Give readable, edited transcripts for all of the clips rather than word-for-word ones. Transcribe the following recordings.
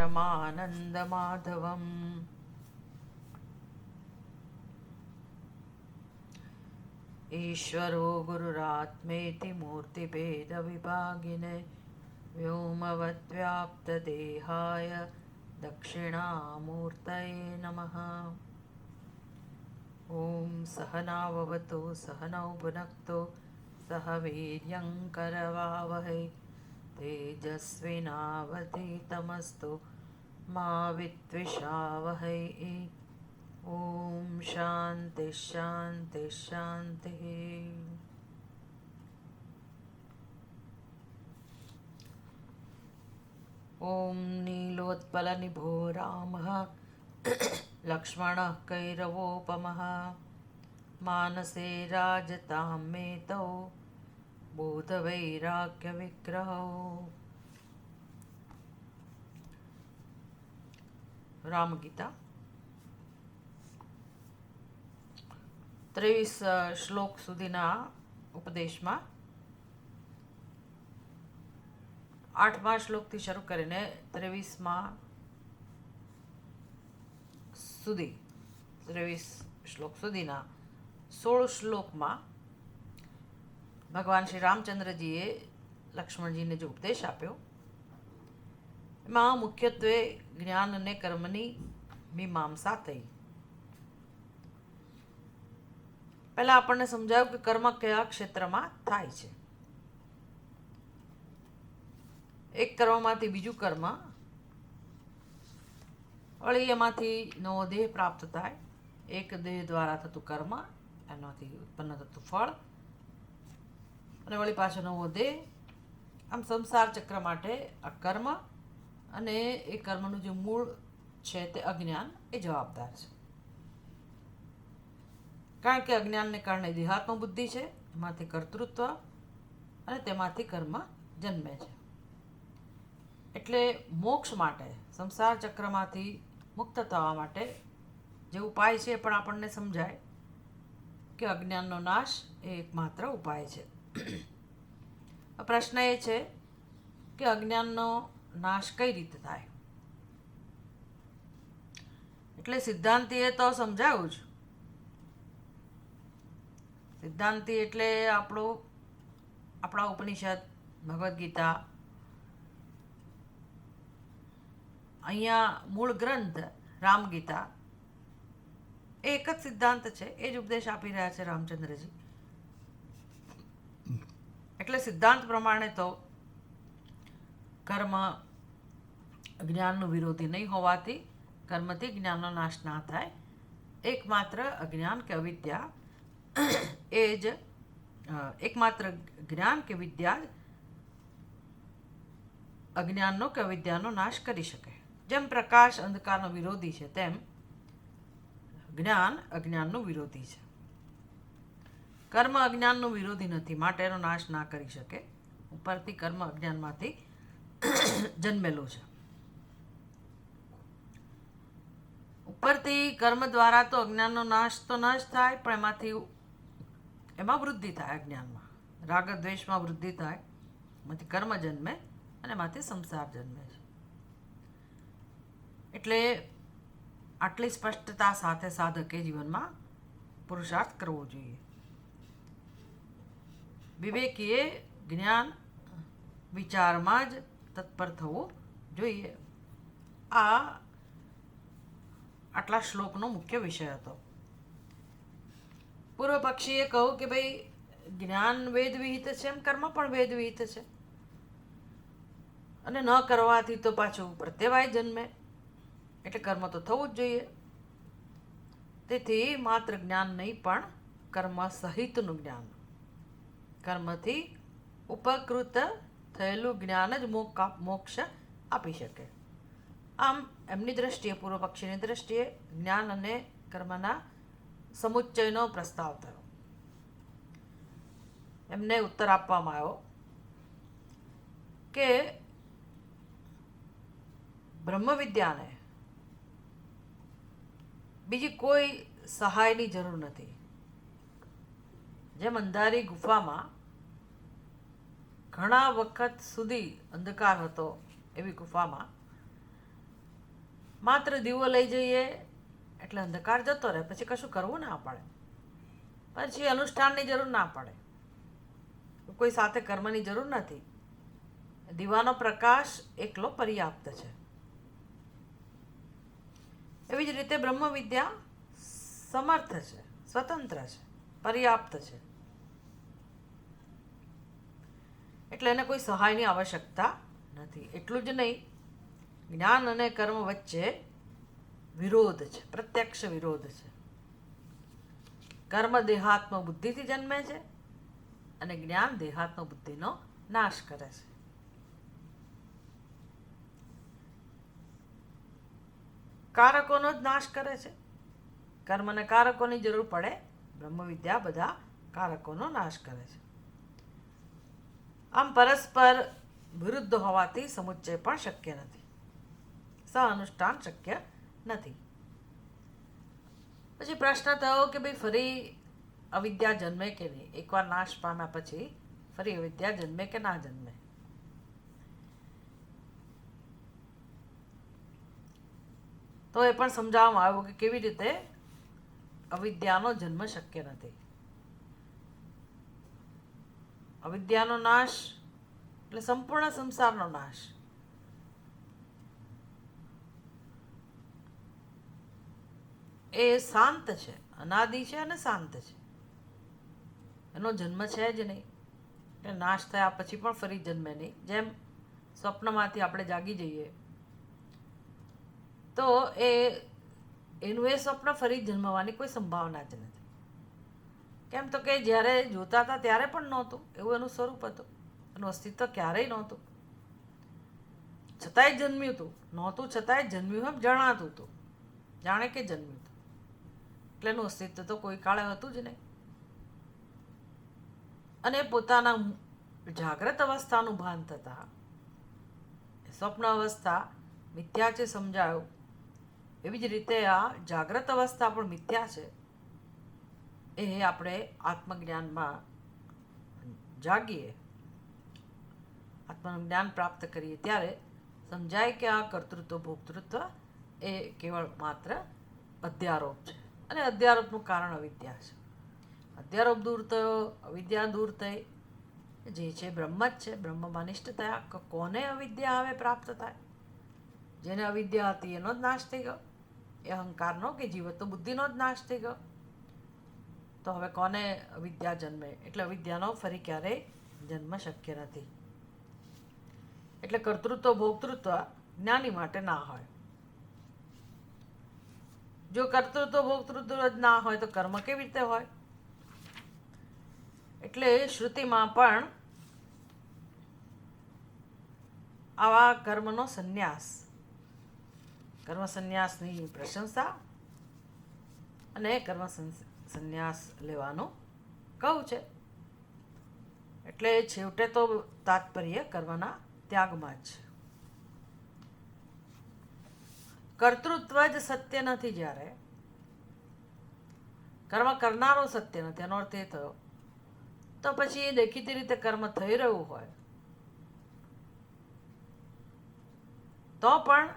परमानन्दमाधवम्। ईश्वरो गुरुरात्मेति मूर्तिभेदविभागिने व्योमवद्व्याप्तदेहाय दक्षिणामूर्तये नमः। ॐ सहनाववतु सहनौ भुनक्तु सह वीर्यङ्करवावहै तेजस्विनावधीतमस्तु मा विद्विषावहै। ॐ शान्ति शान्ति शान्तिः। ॐ नीलोत्पलनिभो रामः लक्ष्मणः कैरवोपमः मानसे राजतां मेतौ बोधवैराग्यविग्रहौ। रामगीता 23 શ્લોક સુધીના ઉપદેશમાં 8મા શ્લોકથી શરૂ કરીને 23મા સુધી 23 શ્લોક સુધીના 16 શ્લોકમાં ભગવાન શ્રી રામચંદ્રજીએ લક્ષ્મણજીને જે ઉપદેશ આપ્યો એમાં મુખ્યત્વે જ્ઞાન અને કર્મની મીમાંસા થઈ. પહેલા આપણને સમજાયું કે કર્મ કયા ક્ષેત્રમાં થાય છે. એક કર્મમાંથી બીજું કર્મ વળી એમાંથી નવો દેહ પ્રાપ્ત થાય. એક દેહ દ્વારા થતું કર્મ, એનાથી ઉત્પન્ન થતું ફળ, અને વળી પાછો નવો દેહ. આમ સંસાર ચક્ર માટે આ કર્મ અને એ કર્મનું જે મૂળ છે તે અજ્ઞાન એ જવાબદાર છે. કારણ કે અજ્ઞાનને કારણે દેહાત્મ બુદ્ધિ છે, એમાંથી કર્તૃત્વ અને તેમાંથી કર્મ જન્મે છે. એટલે મોક્ષ માટે, સંસાર ચક્રમાંથી મુક્ત થવા માટે જે ઉપાય છે એ પણ આપણને સમજાય કે અજ્ઞાનનો નાશ એ એકમાત્ર ઉપાય છે. પ્રશ્ન એ છે કે અજ્ઞાનનો નાશ કઈ રીતે થાય? એટલે સિદ્ધાંતીએ તો સમજાવ્યું જ. સિદ્ધાંતી એટલે આપણા ઉપનિષદ, ભગવદ્ ગીતા. અહીંયા મૂળ ગ્રંથ રામગીતા એ એક જ સિદ્ધાંત છે, એ જ ઉપદેશ આપી રહ્યા છે રામચંદ્રજી. એટલે સિદ્ધાંત પ્રમાણે તો કર્મ અજ્ઞાનનું વિરોધી નહીં હોવાથી કર્મથી જ્ઞાનનો નાશ ના થાય. એકમાત્ર અજ્ઞાન કે અવિદ્યા એ જ એકમાત્ર જ્ઞાન કે વિદ્યા અજ્ઞાનનો કે અવિદ્યાનો નાશ કરી શકે. જેમ પ્રકાશ અંધકારનો વિરોધી છે તેમ જ્ઞાન અજ્ઞાનનું વિરોધી છે. કર્મ અજ્ઞાનનું વિરોધી નથી, માટે એનો નાશ ના કરી શકે. ઉપરથી કર્મ અજ્ઞાનમાંથી જન્મેલું છે. ઉપરથી કર્મ દ્વારા તો અજ્ઞાનનો નાશ તો ન જ થાય, પણ એમાં વૃદ્ધિ થાય. અજ્ઞાનમાં રાગ દ્વેષમાં વૃદ્ધિ થાય, એમાંથી કર્મ જન્મે અને એમાંથી સંસાર જન્મે છે. એટલે આટલી સ્પષ્ટતા સાથે સાધકે જીવનમાં પુરુષાર્થ કરવો જોઈએ. વિવેકીએ જ્ઞાન વિચારમાં જ તત્પર થવું જોઈએ. આ આટલા શ્લોકનો મુખ્ય વિષય હતો. પૂર્વ પક્ષીએ કહ્યું કે ભાઈ જ્ઞાન વેદ વિહિત છે, એમ કર્મ પણ વેદ વિહિત છે, અને ન કરવાથી તો પાછું પ્રત્યવાય જન્મે, એટલે કર્મ તો થવું જ જોઈએ. તેથી માત્ર જ્ઞાન નહીં પણ કર્મ સહિતનું જ્ઞાન, કર્મથી ઉપકૃત થયેલું જ્ઞાન જ મોક્ષ આપી શકે. આમ એમની દ્રષ્ટિએ, પૂર્વ પક્ષીની દ્રષ્ટિએ જ્ઞાન અને કર્મના સમુચ્ચયનો પ્રસ્તાવ થયો. એમને ઉત્તર આપવામાં આવ્યો કે બ્રહ્મ વિદ્યાને બીજી કોઈ સહાયની જરૂર નથી. જેમ અંધારી ગુફામાં ઘણા વખત સુધી અંધકાર હતો, એવી ગુફામાં માત્ર દીવો લઈ જઈએ એટલે અંધકાર જતો રહે, પછી કશું કરવું ના પડે, પછી અનુષ્ઠાનની જરૂર ના પડે, કોઈ સાથે કર્મની જરૂર નથી. દીવાનો પ્રકાશ એકલો પર્યાપ્ત છે. એવી જ રીતે બ્રહ્મ વિદ્યા સમર્થ છે, સ્વતંત્ર છે, પર્યાપ્ત છે. એટલે એને કોઈ સહાયની આવશ્યકતા નથી. એટલું જ નહીં, જ્ઞાન અને કર્મ વચ્ચે વિરોધ છે, પ્રત્યક્ષ વિરોધ છે. કર્મ દેહાત્મ બુદ્ધિથી જન્મે છે અને જ્ઞાન દેહાત્મ બુદ્ધિનો નાશ કરે છે. કારકોનો જ નાશ કરે છે. કર્મને કારકોની જરૂર પડે, બ્રહ્મ વિદ્યા બધા કારકોનો નાશ કરે છે. આમ પરસ્પર વિરુદ્ધ હોવાથી સમુચ્ચય પણ શક્ય નથી, સહ-અનુષ્ઠાન શક્ય નથી. પછી પ્રશ્ન થયો કે ભાઈ ફરી અવિદ્યા જન્મે કે નહીં? એકવાર નાશ પામ્યા પછી ફરી અવિદ્યા જન્મે કે ના જન્મે? તો એ પણ સમજાવવામાં આવ્યું કે કેવી રીતે અવિદ્યાનો જન્મ શક્ય નથી. અવિદ્યાનો નાશ એટલે સંપૂર્ણ સંસારનો નાશ. એ શાંત છે, અનાદિ છે અને શાંત છે. એનો જન્મ છે જ નહીં, એટલે નાશ થયા પછી પણ ફરી જન્મે નહીં. જેમ સ્વપ્નમાંથી આપણે જાગી જઈએ તો એનું એ સ્વપ્ન ફરી જન્મવાની કોઈ સંભાવના જ નથી. કેમ તો કે જ્યારે જોતા હતા ત્યારે પણ નહોતું, એવું એનું સ્વરૂપ હતું, એનું અસ્તિત્વ ક્યારેય નહોતું. છતાંય જન્મ્યું હતું, નહોતું છતાંય જન્મ્યું એમ જણાતું હતું, જાણે કે જન્મ્યું હતું. એટલે એનું અસ્તિત્વ તો કોઈ કાળે હતું જ નહીં. અને પોતાના જાગ્રત અવસ્થાનું ભાન થતાં સ્વપ્ન અવસ્થા મિથ્યા છે સમજાયું, એવી જ રીતે આ જાગ્રત અવસ્થા પણ મિથ્યા છે. એ આપણે આત્મજ્ઞાનમાં જાગીએ, આત્મનું જ્ઞાન પ્રાપ્ત કરીએ ત્યારે સમજાય કે આ કર્તૃત્વ ભોક્તૃત્વ એ કેવળ માત્ર અધ્યારોપ છે, અને અધ્યારોપનું કારણ અવિદ્યા છે. અધ્યારોપ દૂર થયો, અવિદ્યા દૂર થઈ, જે છે બ્રહ્મ જ છે. બ્રહ્મમાં નિષ્ઠ થયા. કોને અવિદ્યા હવે પ્રાપ્ત થાય? જેને અવિદ્યા હતી એનો જ નાશ થઈ ગયો, એ અહંકારનો કે જીવત્વ બુદ્ધિનો જ નાશ થઈ ગયો. તો હવે કોને અવિદ્યા જન્મે? એટલે અવિદ્યાનો ફરી ક્યારેય જન્મ શક્ય નથી. એટલે કર્તૃત્વ ભોક્તૃત્વ જ્ઞાની માટે ના હોય. જો કર્તૃત્વ ભોક્તૃત્વ જ ના હોય તો કર્મ કેવી રીતે હોય? એટલે શ્રુતિમાં પણ આવા કર્મનો સંન્યાસ, કર્મ સંન્યાસની પ્રશંસા અને કર્મ સંન્યાસ લેવાનું કહું છે. એટલે છેવટે તો તાત્પર્ય કર્મના ત્યાગમાં જ. કર્તૃત્વ જ સત્ય નથી. જ્યારે કર્મ કરનારો સત્ય નથી, એનો અર્થ એ થયો તો પછી એ દેખીતી રીતે કર્મ થઈ રહ્યું હોય તો પણ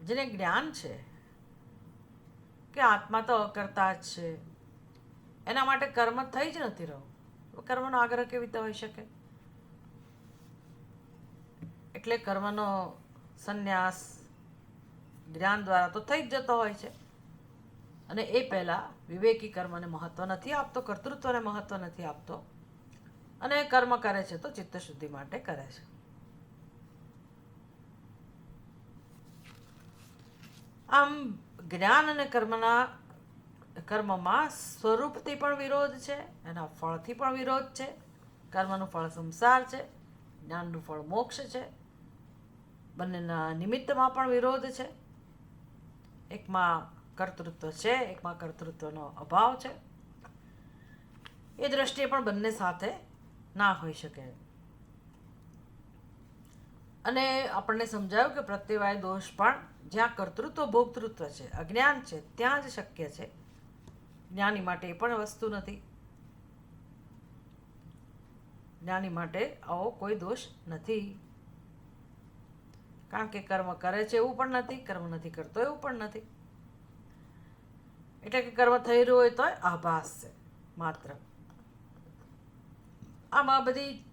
જેને જ્ઞાન છે કે આત્મા તો અકર્તા જ છે, એના માટે કર્મ થઈ જ નથી રહ્યું. કર્મનો આગ્રહ કેવી રીતે હોઈ શકે? એટલે કર્મનો સંન્યાસ જ્ઞાન દ્વારા તો થઈ જ જતો હોય છે. અને એ પહેલાં વિવેકી કર્મને મહત્ત્વ નથી આપતો, કર્તૃત્વને મહત્ત્વ નથી આપતો, અને કર્મ કરે છે તો ચિત્તશુદ્ધિ માટે કરે છે. આમ જ્ઞાન અને કર્મમાં સ્વરૂપથી પણ વિરોધ છે, એના ફળથી પણ વિરોધ છે. કર્મનું ફળ સંસાર છે, જ્ઞાનનું ફળ મોક્ષ છે. બંનેના નિમિત્તમાં પણ વિરોધ છે. એકમાં કર્તૃત્વ છે, એકમાં કર્તૃત્વનો અભાવ છે. એ દ્રષ્ટિએ પણ બંને સાથે ના હોઈ શકે. અને આપણને સમજાયું કે પ્રત્યવાય દોષ પણ જ્યાં કર્તૃત્વ ભોક્તૃત્વ છે, અજ્ઞાન છે, ત્યાં જ શક્ય છે. જ્ઞાની માટે એ પણ વસ્તુ નથી. જ્ઞાની માટે આવો કોઈ દોષ નથી. કારણ કે કર્મ કરે છે એવું પણ નથી, કર્મ નથી કરતો એવું પણ નથી. એટલે કે કર્મ થઈ રહ્યું હોય તોય આભાસ છે માત્ર. આમાં બધી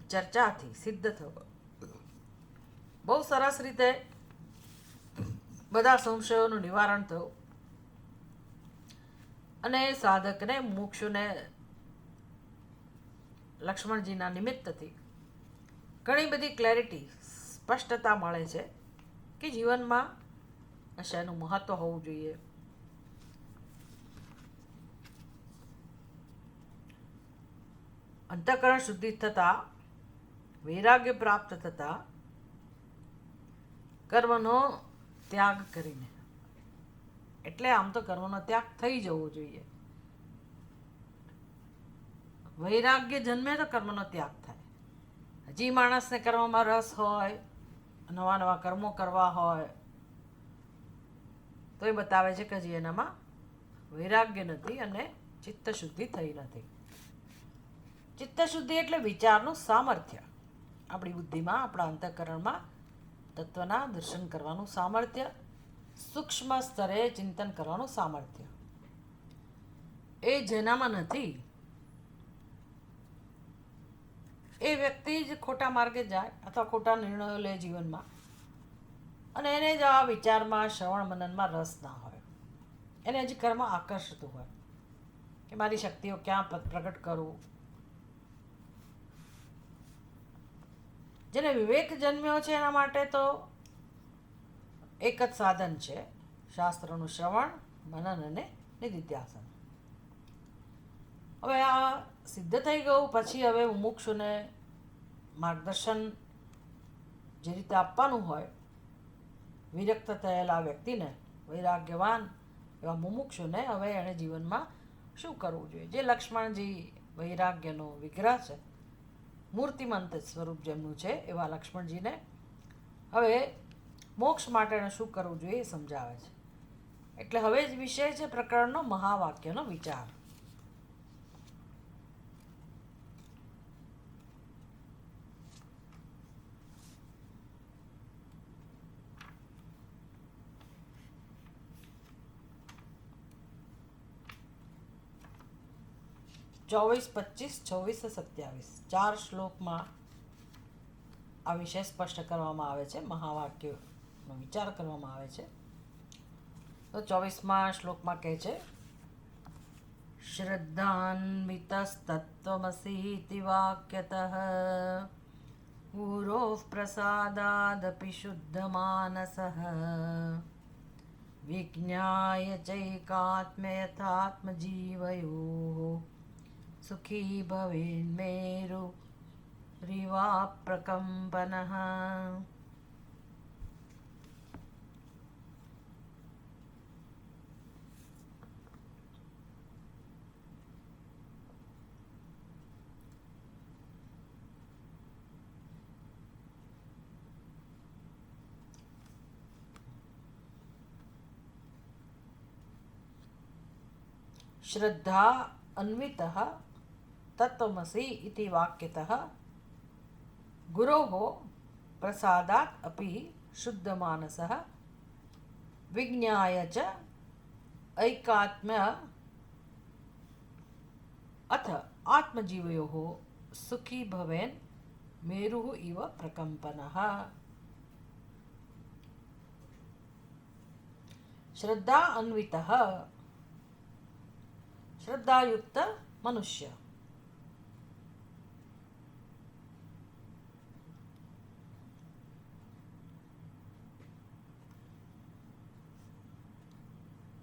ચર્ચાથી સિદ્ધ થયો બહુ સરસ રીતે બધા સંશયોનું નિવારણ થયું અને સાધકને મોક્ષને લક્ષ્મણજીના નિમિત્તથી ઘણી બધી ક્લેરિટી, સ્પષ્ટતા મળે છે કે જીવનમાં શેનું મહત્વ હોવું જોઈએ. અંતઃકરણ શુદ્ધિ થતાં, વૈરાગ્ય પ્રાપ્ત થતાં, કર્મનો ત્યાગ કરીને, એટલે આમ તો કર્મનો ત્યાગ થઈ જવો જોઈએ. વૈરાગ્ય જન્મે તો કર્મનો ત્યાગ થાય. હજી માણસને કર્મમાં રસ હોય, નવા નવા કર્મો કરવા હોય, તો એ બતાવે છે કે હજી એનામાં વૈરાગ્ય નથી અને ચિત્તશુદ્ધિ થઈ નથી. ચિત્તશુદ્ધિ એટલે વિચારનું સામર્થ્ય. આપણી બુદ્ધિમાં, આપણા અંતઃકરણમાં તત્વના દર્શન કરવાનું સામર્થ્ય, સૂક્ષ્મ સ્તરે ચિંતન કરવાનું સામર્થ્ય. એ જેનામાં નથી એ વ્યક્તિ જ ખોટા માર્ગે જાય અથવા ખોટા નિર્ણયો લે જીવનમાં, અને એને જ આ વિચારમાં, શ્રવણ મનનમાં રસ ના હોય. એને હજી કર્મ આકર્ષતું હોય કે મારી શક્તિઓ ક્યાં પ્રગટ કરું. જેને વિવેક જન્મ્યો છે એના માટે તો એક જ સાધન છે, શાસ્ત્રનું શ્રવણ, મનન અને નિધિધ્યાસન. હવે આ સિદ્ધ થઈ ગયું પછી હવે મુમુક્ષુને માર્ગદર્શન જે રીતે આપવાનું હોય, વિરક્ત થયેલા વ્યક્તિને, વૈરાગ્યવાન એવા મુમુક્ષુને હવે એણે જીવનમાં શું કરવું જોઈએ. જે લક્ષ્મણજી વૈરાગ્યનો વિગ્રહ છે, મૂર્તિમંત સ્વરૂપ જેમનું છે, એવા લક્ષ્મણજીને હવે મોક્ષ માટે શું કરવું જોઈએ એ સમજાવે છે. એટલે હવે જ વિષય છે પ્રકરણનો મહાવાક્યનો વિચાર. ચોવીસ, 25, 26, 27 ચાર શ્લોકમાં આ વિષય સ્પષ્ટ કરવામાં આવે છે, મહાવાક્યનો વિચાર કરવામાં આવે છે. તો 24મા શ્લોકમાં કહે છે, શ્રદ્ધાન્વિતસ્તત્વમસીતિ વાક્યતઃ ગુરોઃ પ્રસાદાદપી શુદ્ધમાનસઃ વિજ્ઞાય ચૈકાત્મ્યથાત્મજીવયોઃ સુખી ભવેન્મેરુ રીવા પ્રકંપનઃ. શ્રદ્ધા અન્વિતઃ તત્વમસि इति वाक्यतः गुरोः प्रसादात् अपि शुद्धमानसः विज्ञाय च ऐकात्म्य अथ आत्मजीवयोः सुखी भवेन् मेरुः इव प्रकम्पनः. श्रद्धा अन्वितः, श्रद्धायुक्त मनुष्य.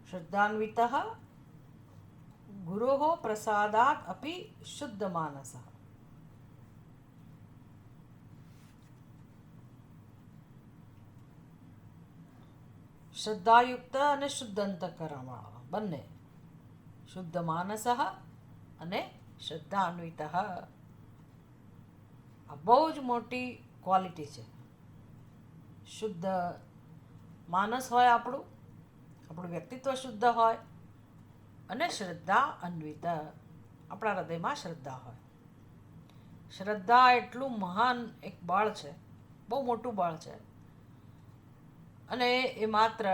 श्रद्धान्वितः गुरोः प्रसादात् अपि शुद्धमानसः. શ્રદ્ધાયુક્ત અને શુદ્ધ અંતઃકરણવાળા બંને, શુદ્ધ માનસ અને શ્રદ્ધાન્વિત. આ બહુ જ મોટી ક્વોલિટી છે. શુદ્ધ માનસ હોય આપણું વ્યક્તિત્વ શુદ્ધ હોય, અને શ્રદ્ધા અન્વિત, આપણા હૃદયમાં શ્રદ્ધા હોય. શ્રદ્ધા એટલું મહાન એક બળ છે, બહુ મોટું બળ છે અને એ માત્ર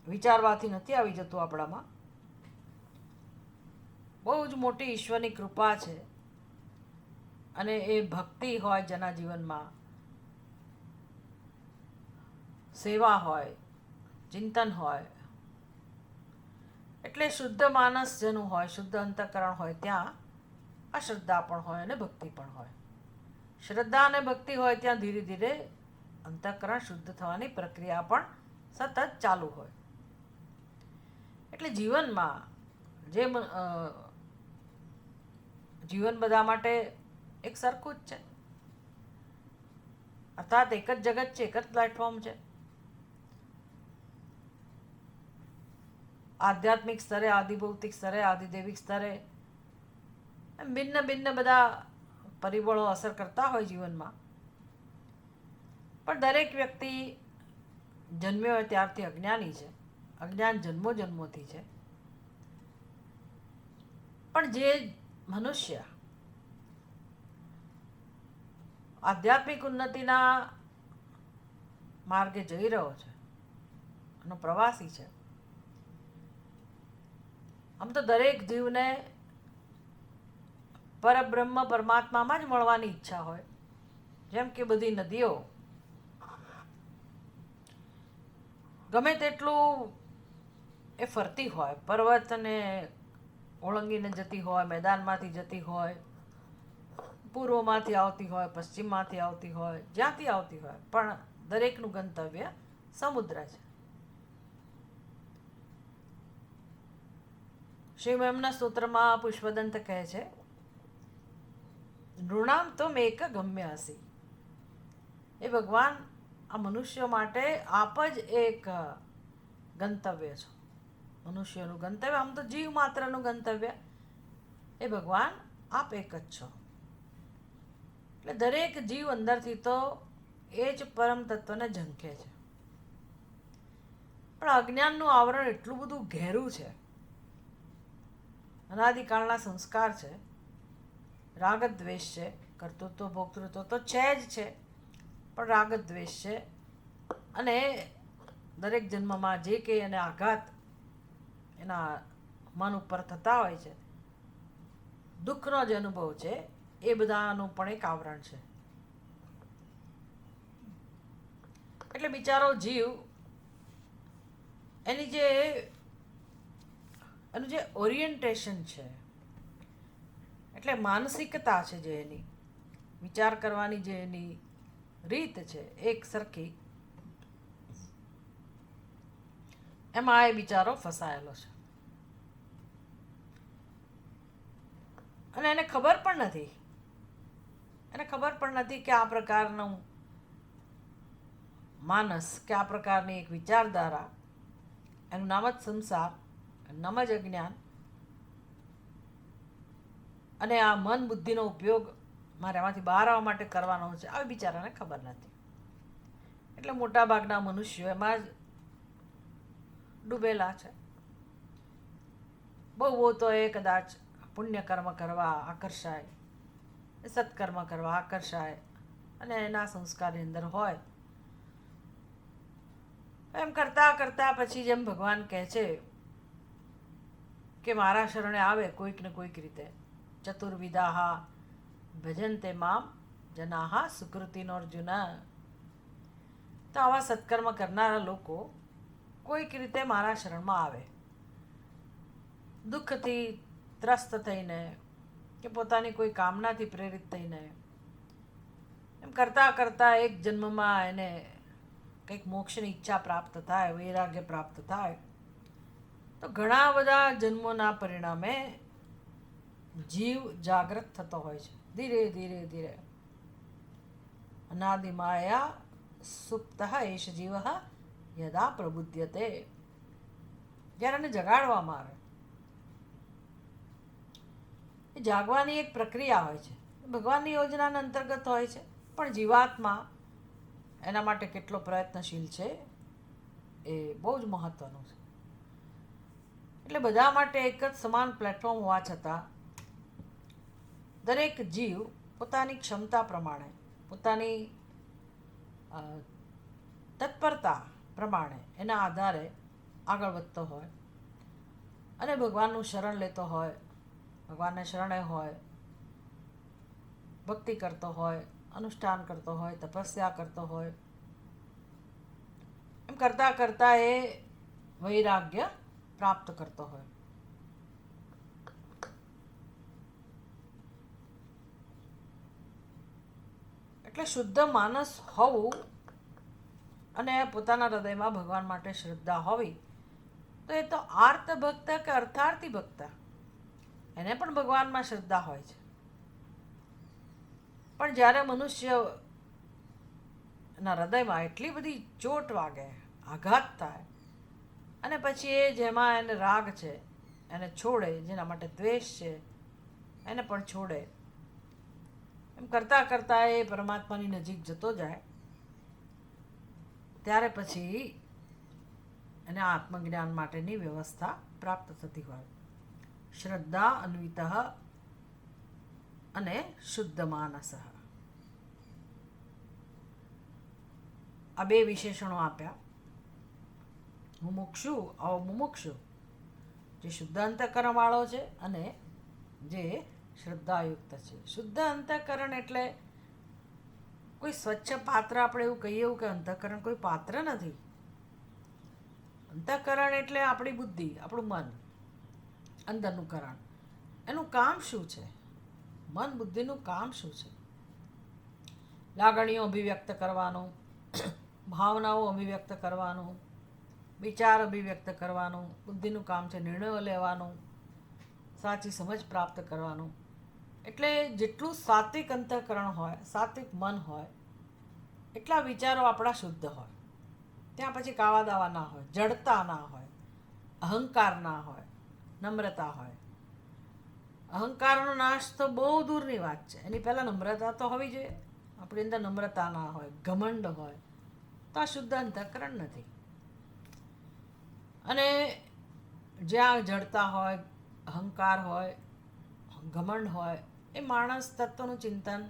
વિચારવાથી નથી આવી જતું આપણામાં. બહુ જ મોટી ઈશ્વરની કૃપા છે. અને એ ભક્તિ હોય જેના જીવનમાં, સેવા હોય, ચિંતન હોય, એટલે શુદ્ધ માનસ જેનું હોય, શુદ્ધ અંતઃકરણ હોય, ત્યાં અશ્રદ્ધા પણ હોય અને ભક્તિ પણ હોય. શ્રદ્ધા અને ભક્તિ હોય ત્યાં ધીરે ધીરે અંતઃકરણ શુદ્ધ થવાની પ્રક્રિયા પણ સતત ચાલુ હોય. એટલે જીવનમાં જીવન બધા માટે એક સરખું જ છે, અર્થાત એક જ જગત છે, એક જ પ્લેટફોર્મ છે. આધ્યાત્મિક સ્તરે, આદિભૌતિક સ્તરે, આદિદેવિક સ્તરે એમ ભિન્ન ભિન્ન બધા પરિબળો અસર કરતા હોય જીવનમાં. પણ દરેક વ્યક્તિ જન્મ્યો હોય ત્યારથી અજ્ઞાની છે. અજ્ઞાન જન્મો જન્મોથી છે. પણ જે મનુષ્ય આધ્યાત્મિક ઉન્નતિના માર્ગે જઈ રહ્યો છે, એનો પ્રવાસી છે, આમ તો દરેક જીવને પરબ્રહ્મ પરમાત્મામાં જ મળવાની ઈચ્છા હોય. જેમ કે બધી નદીઓ ગમે તેટલું એ ફરતી હોય, પર્વતને ઓળંગીને જતી હોય, મેદાનમાંથી જતી હોય, પૂર્વમાંથી આવતી હોય, પશ્ચિમમાંથી આવતી હોય, જ્યાંથી આવતી હોય, પણ દરેકનું ગંતવ્ય સમુદ્ર છે. શ્રી એમના સૂત્રમાં પુષ્પદંત કહે છે, નૃણામ તો મેક ગમ્ય હસી. એ ભગવાન, આ મનુષ્યો માટે આપ જ એક ગંતવ્ય છો. મનુષ્યનું ગંતવ્ય, આમ તો જીવ માત્રનું ગંતવ્ય, એ ભગવાન આપ એક જ છો. એટલે દરેક જીવ અંદરથી તો એ જ પરમ તત્વને ઝંખે છે. પણ અજ્ઞાનનું આવરણ એટલું બધું ઘેરું છે, અનાદિકાળના સંસ્કાર છે, રાગ દ્વેષ છે, કર્તૃત્વ ભોક્તૃત્વ તો છે જ છે, પણ રાગ દ્વેષ છે. અને દરેક જન્મમાં જે કંઈ એને આઘાત એના મન ઉપર થતા હોય છે, દુઃખનો જે અનુભવ છે, એ બધાનું પણ એક આવરણ છે. એટલે બિચારો જીવ એનું જે ઓરિએન્ટેશન છે, એટલે માનસિકતા છે, જે એની વિચાર કરવાની જે એની રીત છે એક સરખી, એમાં એ બિચારો ફસાયેલો છે. અને એને ખબર પણ નથી કે આ પ્રકારનું માનસ, કે આ પ્રકારની એક વિચારધારા, એનું નામ જ સંસાર, નામ જ અજ્ઞાન, અને આ મન બુદ્ધિનો ઉપયોગ મારે એમાંથી બહાર આવવા માટે કરવાનો છે, આવી બિચારાને ખબર નથી. એટલે મોટા ભાગના મનુષ્યો એમાં જ ડૂબેલા છે. બહુ તો એ કદાચ પુણ્ય કર્મ કરવા આકર્ષાય, સત્કર્મ કરવા આકર્ષાય, અને એના સંસ્કારની અંદર હોય. એમ કરતાં કરતાં પછી જેમ ભગવાન કહે છે કે મારા શરણે આવે કોઈક ને કોઈક રીતે, ચતુર્વિધાહા ભજન્તે મામ જનાહા સુકૃતિનો અર્જુન. તો આવા સત્કર્મ કરનારા લોકો કોઈક રીતે મારા શરણમાં આવે, દુઃખથી ત્રસ્ત થઈને કે પોતાની કોઈ કામનાથી પ્રેરિત થઈને, એમ કરતાં કરતાં એક જન્મમાં એને કંઈક મોક્ષની ઈચ્છા પ્રાપ્ત થાય, વૈરાગ્ય પ્રાપ્ત થાય, તો ઘણા બધા જન્મોના પરિણામે જીવ જાગૃત થતો હોય છે. ધીરે ધીરે ધીરે અનાદિમાયા સુપ્ત એષ જીવ યદા પ્રબુધ્યતે, જ્યારે એને જગાડવામાં આવે, એ જાગવાની એક પ્રક્રિયા હોય છે, ભગવાનની યોજનાના અંતર્ગત હોય છે. પણ જીવાત્મા એના માટે કેટલો પ્રયત્નશીલ છે એ બહુ જ મહત્વનું છે. એટલે બધા માટે એક જ સમાન પ્લેટફોર્મ હોવા છતાં દરેક જીવ પોતાની ક્ષમતા પ્રમાણે, પોતાની તત્પરતા પ્રમાણે એના આધારે આગળ વધતો હોય અને ભગવાનનું શરણ લેતો હોય, ભગવાનને શરણે હોય, ભક્તિ કરતો હોય, અનુષ્ઠાન કરતો હોય, તપસ્યા કરતો હોય, એમ કરતાં કરતાં એ વૈરાગ્ય પ્રાપ્ત કરતો હોય. એટલે શુદ્ધ માનસ હોવું અને પોતાના હૃદયમાં ભગવાન માટે શ્રદ્ધા હોવી, તો એ તો આર્ત ભક્ત કે અર્થાર્થી ભક્ત એને પણ ભગવાનમાં શ્રદ્ધા હોય છે. પણ જ્યારે મનુષ્યના હૃદયમાં એટલી બધી ચોટ વાગે, આઘાત થાય, અને પછી એ જેમાં એને રાગ છે એને છોડે, જેના માટે દ્વેષ છે એને પણ છોડે, એમ કરતાં કરતાં એ પરમાત્માની નજીક જતો જાય, ત્યારે પછી એને આત્મજ્ઞાન માટેની વ્યવસ્થા પ્રાપ્ત થતી હોય. શ્રદ્ધા અન્વિત અને શુદ્ધ માનસ, આ બે વિશેષણો આપ્યા. મુમુક્ષુ અવમુમુક્ષુ, જે શુદ્ધ અંતઃકરણ વાળો છે અને જે શ્રદ્ધાયુક્ત છે. શુદ્ધ અંતઃકરણ એટલે કોઈ સ્વચ્છ પાત્ર, આપણે એવું કહીએ એવું કે અંતઃકરણ કોઈ પાત્ર નથી. અંતઃકરણ એટલે આપણી બુદ્ધિ, આપણું મન, અંદરનું કરણ. એનું કામ શું છે? મન બુદ્ધિનું કામ શું છે? લાગણીઓ અભિવ્યક્ત કરવાનું, ભાવનાઓ અભિવ્યક્ત કરવાનું, વિચાર અભિવ્યક્ત કરવાનું. બુદ્ધિનું કામ છે નિર્ણયો લેવાનું, સાચી સમજ પ્રાપ્ત કરવાનું. એટલે જેટલું સાત્વિક અંતઃકરણ હોય, સાત્વિક મન હોય, એટલા વિચારો આપણા શુદ્ધ હોય. ત્યાં પછી કાવા દાવા ના હોય, જડતા ના હોય, અહંકાર ના હોય, નમ્રતા હોય. અહંકારનો નાશ તો બહુ દૂરની વાત છે, એની પહેલાં નમ્રતા તો હોવી જોઈએ. આપણી અંદર નમ્રતા ના હોય, ઘમંડ હોય, તો આ શુદ્ધ અંતઃકરણ નથી. અને જ્યાં જડતા હોય, અહંકાર હોય, ઘમંડ હોય, એ માણસ તત્વનું ચિંતન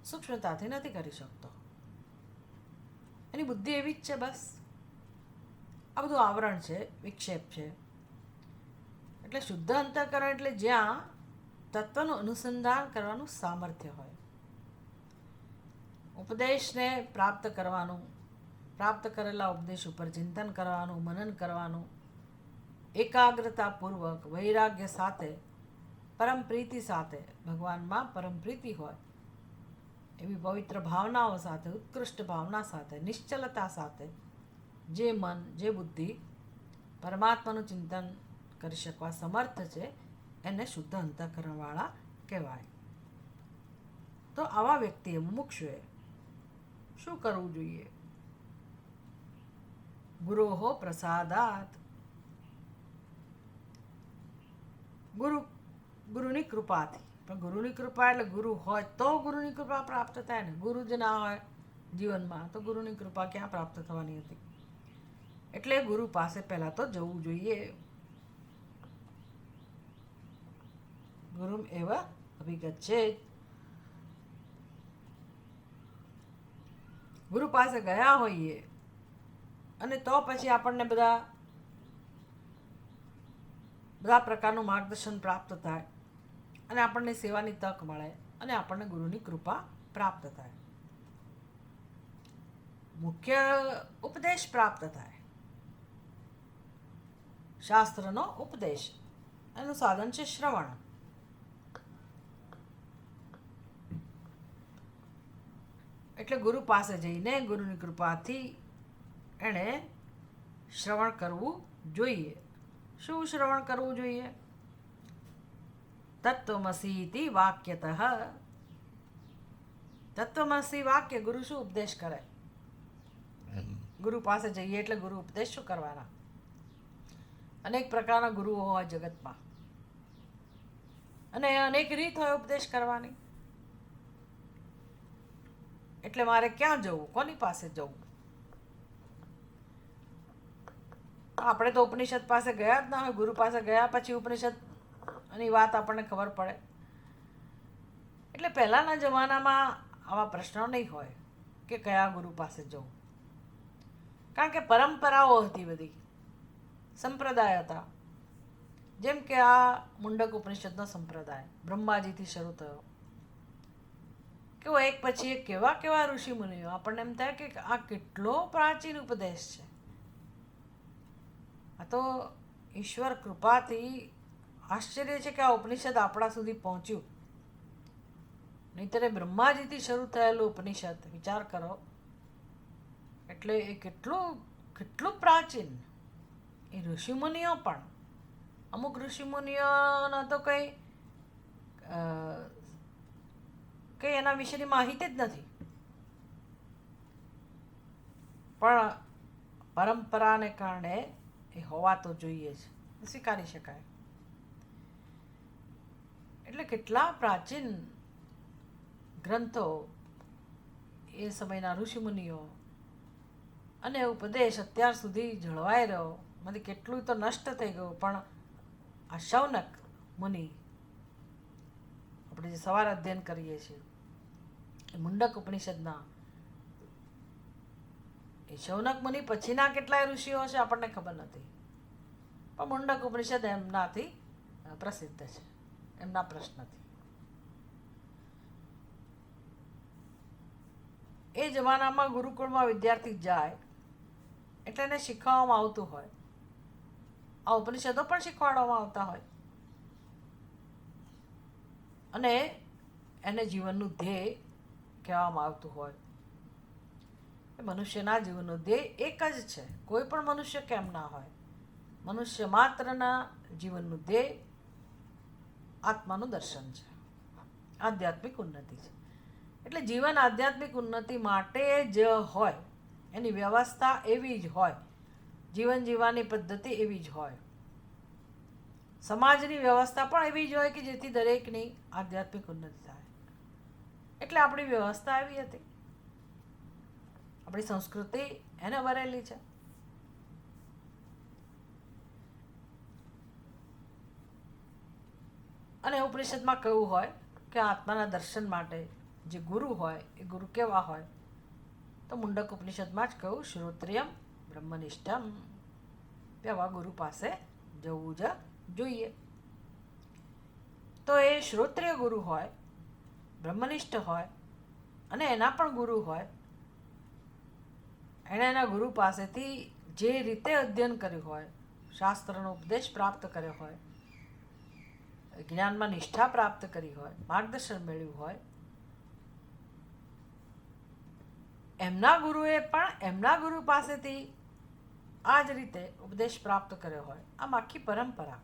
સૂક્ષ્મતાથી નથી કરી શકતો. એની બુદ્ધિ એવી જ છે, બસ. આ બધું આવરણ છે, વિક્ષેપ છે. એટલે શુદ્ધ અંતઃકરણ એટલે જ્યાં તત્વનું અનુસંધાન કરવાનું સામર્થ્ય હોય, ઉપદેશને પ્રાપ્ત કરવાનું, પ્રાપ્ત કરેલા ઉપદેશ ઉપર ચિંતન કરવાનું, મનન કરવાનું, એકાગ્રતાપૂર્વક વૈરાગ્ય સાથે, પરમ પ્રીતિ સાથે, ભગવાનમાં પરમ પ્રીતિ હોય એવી પવિત્ર ભાવનાઓ સાથે, ઉત્કૃષ્ટ ભાવના સાથે, નિશ્ચલતા સાથે જે મન, જે બુદ્ધિ પરમાત્માનું ચિંતન કરી શકવા સમર્થ છે, એને શુદ્ધ અંતઃકરણવાળા કહેવાય. તો આવા વ્યક્તિએ, મુમુક્ષુએ શું કરવું જોઈએ? ગુરોહો પ્રસાદાત, ગુરુની કૃપાથી. પણ ગુરુની કૃપા એટલે ગુરુ હોય તો ગુરુની કૃપા પ્રાપ્ત થાય ને. ગુરુ જ ના હોય જીવનમાં તો ગુરુની કૃપા ક્યાં પ્રાપ્ત થવાની હતી? એટલે ગુરુ પાસે પહેલાં તો જવું જોઈએ. ગુરુ એવા અભિગત છે. ગુરુ પાસે ગયા હોઈએ અને તો પછી આપણને બધા પ્રકારનું માર્ગદર્શન પ્રાપ્ત થાય અને આપણને સેવાની તક મળે અને આપણને ગુરુની કૃપા પ્રાપ્ત થાય. મુખ્ય ઉપદેશ પ્રાપ્ત થાય, શાસ્ત્રનો ઉપદેશ. એનું સાધન છે શ્રવણ. એટલે ગુરુ પાસે જઈને ગુરુની કૃપાથી એણે શ્રવણ કરવું જોઈએ. શું શ્રવણ કરવું જોઈએ? તત્વમસીતિ વાક્યતઃ. તત્વમસી વાક્ય ગુરુ શું ઉપદેશ કરે? ગુરુ પાસે જઈએ એટલે ગુરુ ઉપદેશ શું કરવાના? અનેક પ્રકારના ગુરુઓ હોય જગતમાં અને અનેક રીત હોય ઉપદેશ કરવાની. એટલે મારે ક્યાં જવું, કોની પાસે જવું? આપણે તો ઉપનિષદ પાસે ગયા જ ના હોય. ગુરુ પાસે ગયા પછી ઉપનિષદની વાત આપણને ખબર પડે. એટલે પહેલાંના જમાનામાં આવા પ્રશ્નો નહીં હોય કે કયા ગુરુ પાસે જવું. કારણ કે પરંપરાઓ હતી, બધી સંપ્રદાય હતા. જેમ કે આ મુંડક ઉપનિષદનો સંપ્રદાય બ્રહ્માજીથી શરૂ થયો. કેવો એક પછી એક કેવા કેવા ઋષિ મુનિઓ. આપણને એમ થાય કે આ કેટલો પ્રાચીન ઉપદેશ છે. આ તો ઈશ્વર કૃપાથી આશ્ચર્ય છે કે આ ઉપનિષદ આપણા સુધી પહોંચ્યું. નહીંતર બ્રહ્માજીથી શરૂ થયેલું ઉપનિષદ વિચાર કરો, એટલે એ કેટલું કેટલું પ્રાચીન. એ ઋષિમુનિઓ પણ, અમુક ઋષિમુનિઓનો તો કંઈ એના વિશેની માહિતી જ નથી, પણ પરંપરાને કારણે એ હોવા તો જોઈએ જ, સ્વીકારી શકાય. એટલે કેટલા પ્રાચીન ગ્રંથો એ સમયના ઋષિમુનિઓ, અને ઉપદેશ અત્યાર સુધી જળવાઈ રહ્યો. મને કેટલું તો નષ્ટ થઈ ગયું, પણ આ શૌનક મુનિ, આપણે જે સવાર અધ્યયન કરીએ છીએ એ મુંડક ઉપનિષદના, એ શૌનક મુનિ પછીના કેટલાય ઋષિઓ છે આપણને ખબર નથી, પણ મુંડક ઉપનિષદ એમનાથી પ્રસિદ્ધ છે, એમના પ્રશ્નથી. એ જમાનામાં ગુરુકુળમાં વિદ્યાર્થી જાય એટલે એને શીખવવામાં આવતું હોય, આ ઉપનિષદો પણ શીખવાડવામાં આવતા હોય, અને એને જીવનનું ધ્યેય કહેવામાં આવતું હોય. મનુષ્યના જીવનનું ધ્યેય એક જ છે, કોઈ પણ મનુષ્ય કેમ ના હોય. મનુષ્ય માત્રના જીવનનું ધ્યેય આત્માનું દર્શન છે, આધ્યાત્મિક ઉન્નતિ છે. એટલે જીવન આધ્યાત્મિક ઉન્નતિ માટે જ હોય, એની વ્યવસ્થા એવી જ હોય, જીવન જીવવાની પદ્ધતિ એવી જ હોય, સમાજની વ્યવસ્થા પણ એવી જ હોય કે જેથી દરેકની આધ્યાત્મિક ઉન્નતિ થાય. એટલે આપણી વ્યવસ્થા એવી હતી, આપણી સંસ્કૃતિ એને વરેલી છે. અને ઉપનિષદમાં કહ્યું હોય કે આત્માના દર્શન માટે જે ગુરુ હોય એ ગુરુ કેવા હોય, તો મુંડક ઉપનિષદમાં જ કહ્યું, શ્રોત્રિયમ બ્રહ્મનિષ્ઠમ, એવા ગુરુ પાસે જવું જ જોઈએ. તો એ શ્રોત્રિય ગુરુ હોય, બ્રહ્મનિષ્ઠ હોય, અને એના પણ ગુરુ હોય. એણે એના ગુરુ પાસેથી જે રીતે અધ્યયન કર્યું હોય, શાસ્ત્રનો ઉપદેશ પ્રાપ્ત કર્યો હોય, જ્ઞાનમાં નિષ્ઠા પ્રાપ્ત કરી હોય, માર્ગદર્શન મેળવ્યું હોય, એમના ગુરુએ પણ એમના ગુરુ પાસેથી આ જ રીતે ઉપદેશ પ્રાપ્ત કર્યો હોય. આમ આખી પરંપરા.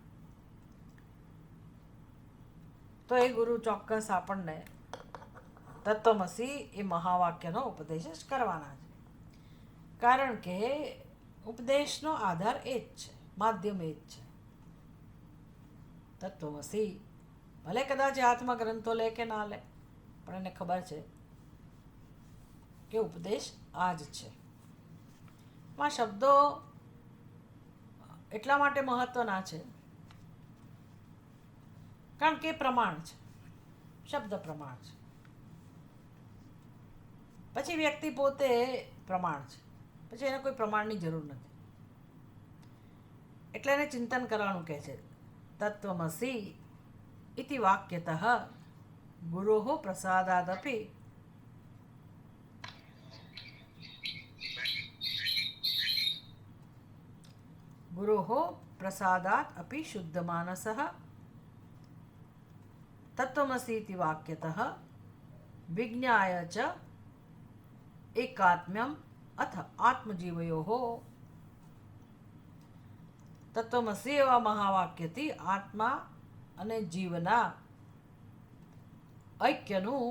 તો એ ગુરુ ચોક્કસ આપણને તત્વમસી એ મહાવાક્યનો ઉપદેશ જ કરવાના છે, કારણ કે ઉપદેશનો આધાર એ જ છે, માધ્યમ એ જ છે. તત્વમસી ભલે કદાચ હાથમાં ગ્રંથો લે કે ના લે, પણ એને ખબર છે કે ઉપદેશ આ જ છે. આ શબ્દો એટલા માટે મહત્વના છે કારણ કે પ્રમાણ છે, શબ્દ પ્રમાણ છે. પછી વ્યક્તિ પોતે પ્રમાણ છે, પછી એને કોઈ પ્રમાણની જરૂર નથી. એટલે એને ચિંતન કરવાનું કહે છે. તત્વમસી ઇતિ વાક્યતઃ ગુરોઃ પ્રસાદાદપી ગુરોઃ પ્રસાદાत् अपि शुद्धमानसः तत्वमसि इति वाक्यतः विज्ञाय च एकात्म्यम् अथ आत्मजीवयोः. તત્વમસી એવા મહાવાક્યથી આત્મા અને જીવના ઐક્યનું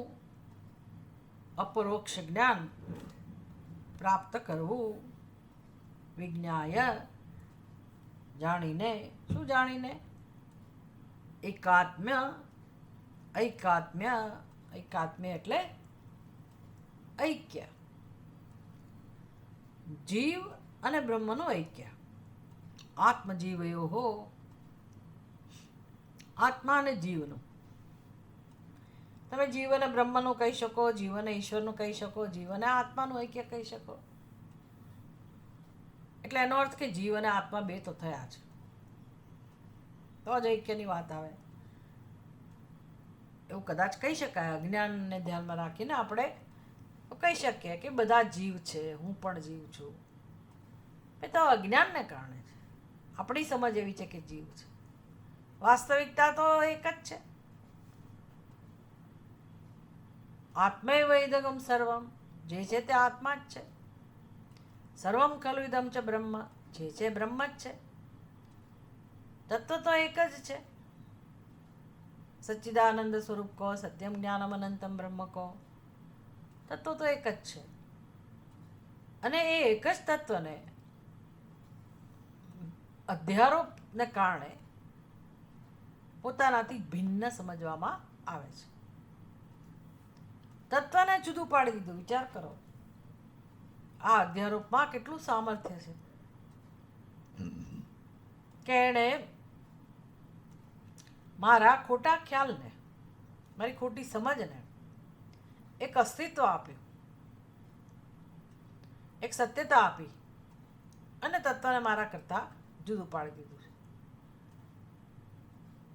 અપરોક્ષ જ્ઞાન પ્રાપ્ત કરવું. વિજ્ઞાય જાણીને, શું જાણીને? એકાત્મ્ય, ઐકાત્મ્ય, ઐકાત્મ્ય એટલે ઐક્ય, જીવ અને બ્રહ્મનું ઐક્ય. આત્મજીવયો, આત્મા અને જીવનું. તમે જીવ અને બ્રહ્મનું કહી શકો, જીવ અને ઈશ્વરનું કહી શકો, જીવ અને આત્માનું ઐક્ય કહી શકો. એટલે એનો અર્થ કે જીવ અને આત્મા બે તો થયા છે, તો જ ઐક્યની વાત આવે. એવું કદાચ કહી શકાય, અજ્ઞાનને ધ્યાનમાં રાખીને આપણે કહી શકીએ કે બધા જીવ છે, હું પણ જીવ છું. એ તો અજ્ઞાનને કારણે છે. આપણી સમજ એવી છે કે જીવ છે, વાસ્તવિકતા તો એક જ છે. આત્મૈવ ઇદગમ સર્વમ, જે છે તે આત્મા જ છે. સર્વમ ખલુ ઇદમ ચ બ્રહ્મ, જે છે બ્રહ્મ જ છે. તત્વ તો એક જ છે. સચ્ચિદાનંદ સ્વરૂપ કહો, સત્યમ જ્ઞાનમ અનંતમ બ્રહ્મ કહો, તત્વ તો એક જ છે. અને એ એક જ તત્વને અધ્યારોપને કારણે પોતાનાથી ભિન્ન સમજવામાં આવે છે. તત્વને જુદું પાડી દીધું. વિચાર કરો, આ અધ્યારોપમાં કેટલું સામર્થ્ય છે કે એણે મારા ખોટા ખ્યાલને, મારી ખોટી સમજને એક અસ્તિત્વ આપ્યું, એક સત્યતા આપી અને તત્વને મારા કરતાં જુદું પાડી દીધું છે.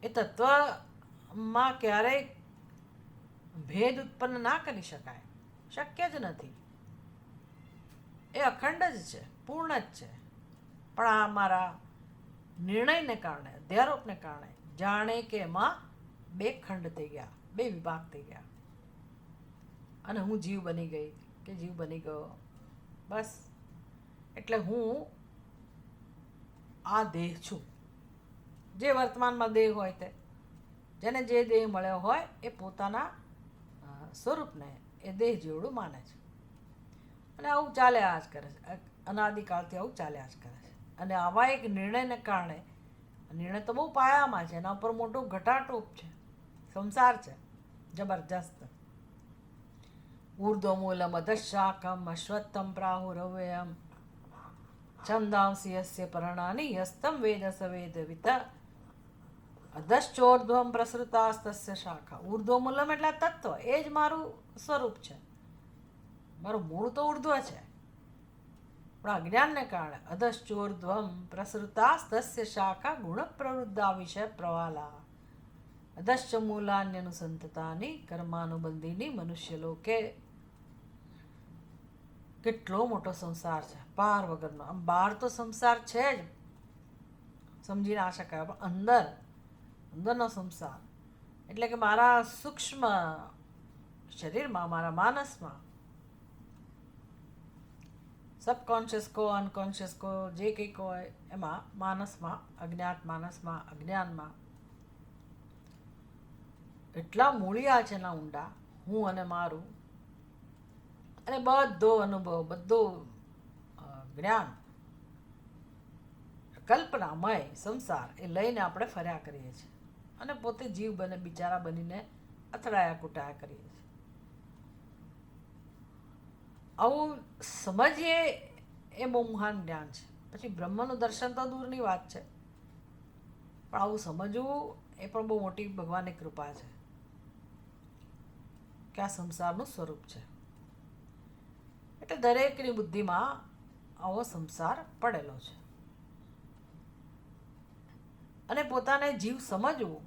એ તત્વમાં ક્યારેય ભેદ ઉત્પન્ન ના કરી શકાય, શક્ય જ નથી. એ અખંડ જ છે, પૂર્ણ જ છે. પણ આ મારા નિર્ણયને કારણે, અધ્યારોપને કારણે જાણે કે એમાં બે ખંડ થઈ ગયા, બે વિભાગ થઈ ગયા, અને હું જીવ બની ગઈ કે જીવ બની ગયો. બસ, એટલે હું આ દેહ છું. જે વર્તમાનમાં દેહ હોય તે, જેને જે દેહ મળ્યો હોય એ પોતાના સ્વરૂપને એ દેહ જેવડું માને છે. અને આવું ચાલ્યા જ કરે છે, અનાદિકાળથી આવું ચાલ્યા જ કરે છે. અને આવા એક નિર્ણયને કારણે, નિર્ણય તો બહુ પાયામાં છે, એના ઉપર મોટો ઘટાટોપ છે, સંસાર છે જબરજસ્ત. ઊર્ધ્વમૂલમ અધઃશાખમ અશ્વત્થમ પ્રાહુરવ્યયમ છંદાંસી યસ્ય પર્ણાની યસ્તમ વેદ સ વેદવિત અધશ્ચોર્ધ્વમ પ્રસૃતાસ્તસ્ય શાખા. ઊર્ધ્વમૂલમ એટલે તત્વ, એ જ મારું સ્વરૂપ છે. મારું મૂળ તો ઉર્ધ્વ છે, પણ અજ્ઞાનને કારણે અધશ્ચોર્ધ્વમ પ્રસૃતાસ્તસ્ય શાખા ગુણ પ્રવૃદ્ધા વિષય પ્રવાલા અધશ્ચ મૂલાન્યનુસંતતાની કર્માનુબંધીની મનુષ્ય લોકે. કેટલો મોટો સંસાર છે, પાર વગરનો. આમ બહાર તો સંસાર છે જ, સમજી ના શકાય, પણ અંદરનો સંસાર એટલે કે મારા સૂક્ષ્મ શરીરમાં, મારા માનસમાં, સબકોન્શિયસ કહો, અનકોન્શિયસ કહો, જે કંઈક હોય એમાં, માનસમાં, અજ્ઞાત માનસમાં, અજ્ઞાનમાં એટલા મૂળિયા છે એના ઊંડા, હું અને મારું, અને બધો અનુભવ, બધું જ્ઞાન, કલ્પનામય સંસાર એ લઈને આપણે ફર્યા કરીએ છીએ, અને પોતે જીવ બને, બિચારા બનીને અથડાયા કૂટાયા કરીએ છીએ. આવું સમજીએ એ બહુ મહાન જ્ઞાન છે. પછી બ્રહ્મનું દર્શન તો દૂરની વાત છે, પણ આવું સમજવું એ પણ બહુ મોટી ભગવાનની કૃપા છે કે આ સંસારનું સ્વરૂપ છે. એટલે દરેકની બુદ્ધિમાં આવો સંસાર પડેલો છે, અને પોતાને જીવ સમજવું,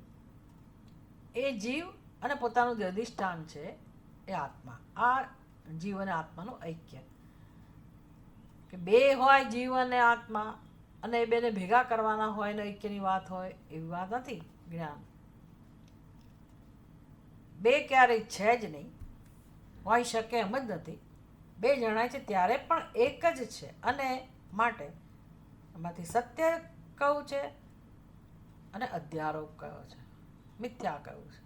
એ જીવ અને પોતાનું જે અધિષ્ઠાન છે એ આત્મા, આ જીવ અને આત્માનું ઐક્ય. કે બે હોય જીવ અને આત્મા, અને એ બેને ભેગા કરવાના હોય ને ઐક્યની વાત હોય, એવી વાત નથી જ્ઞાન. બે ક્યારેય છે જ નહીં, હોઈ શકે એમ જ નથી. બે જણાય છે ત્યારે પણ એક જ છે, અને માટે એમાંથી સત્ય કયું છે અને અધ્યારોપ કયો છે, મિથ્યા કયું છે.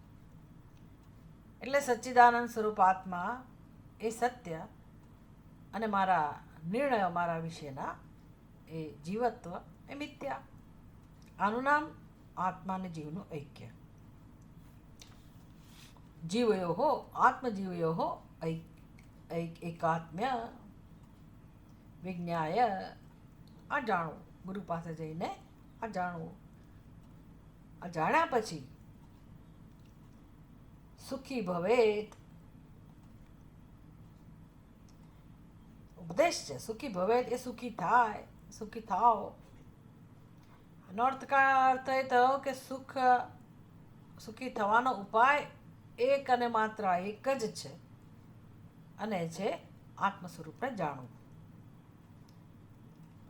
એટલે સચ્ચિદાનંદ સ્વરૂપ આત્મા એ સત્ય, અને મારા નિર્ણયો મારા વિશેના એ જીવત્વ એ મિથ્યા. આનું નામ આત્મા અને જીવનું ઐક્ય. જીવયોઃ આત્મજીવયોઃ એકાત્મ્ય વિજ્ઞાય. આ જાણવું, ગુરુ પાસે જઈને આ જાણવું. આ જાણ્યા પછી સુખી ભવેત, ઉપદેશ છે, સુખી ભવેત એ સુખી થાય. સુખી થાઓ. એનો અર્થ એ થયો કે સુખી થવાનો ઉપાય એક અને માત્ર એક જ છે, અને એ છે આત્મ સ્વરૂપને જાણવું.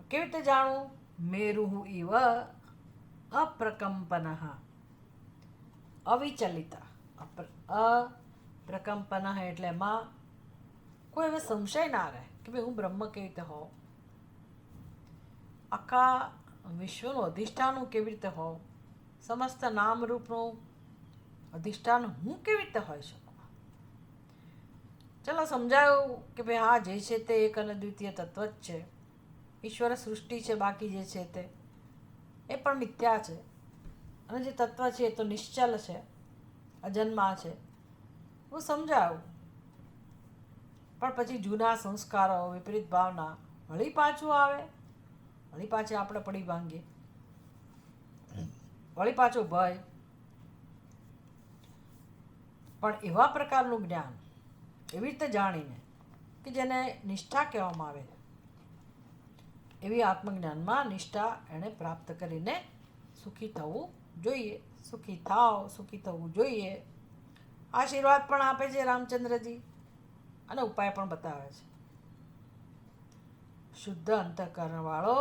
કેવી રીતે જાણવું? મેરુઃ ઇવ અપ્રકંપનઃ અવિચલિત. અપ્રકંપન એટલે એમાં કોઈ હવે સંશય ના રહે કે ભાઈ હું બ્રહ્મ કેવી રીતે હોઉં, આખા વિશ્વનું અધિષ્ઠાન કેવી રીતે હોઉં, સમસ્ત નામરૂપનું અધિષ્ઠાન હું કેવી રીતે હોઈ શકું. ચલો સમજાયું કે ભાઈ હા, જે છે તે એક અને દ્વિતીય તત્વ જ છે. ઈશ્વર સૃષ્ટિ છે, બાકી જે છે તે એ પણ મિથ્યા છે. અને જે તત્વ છે એ તો નિશ્ચલ છે, અજન્મા છે. હું સમજાવું. પણ પછી જૂના સંસ્કારો, વિપરીત ભાવના વળી પાછું આવે, વળી પાછી આપણે પડી ભાંગીએ, વળી પાછો ભય. પણ એવા પ્રકારનું જ્ઞાન એવી રીતે જાણીને કે જેને નિષ્ઠા કહેવામાં આવે, એવી આત્મજ્ઞાનમાં નિષ્ઠા એણે પ્રાપ્ત કરીને સુખી થવું જોઈએ. સુખી થાવ, સુખી થવું જોઈએ. આશીર્વાદ પણ આપે છે રામચંદ્રજી, અને ઉપાય પણ બતાવે છે. શુદ્ધ અંતઃકરણવાળો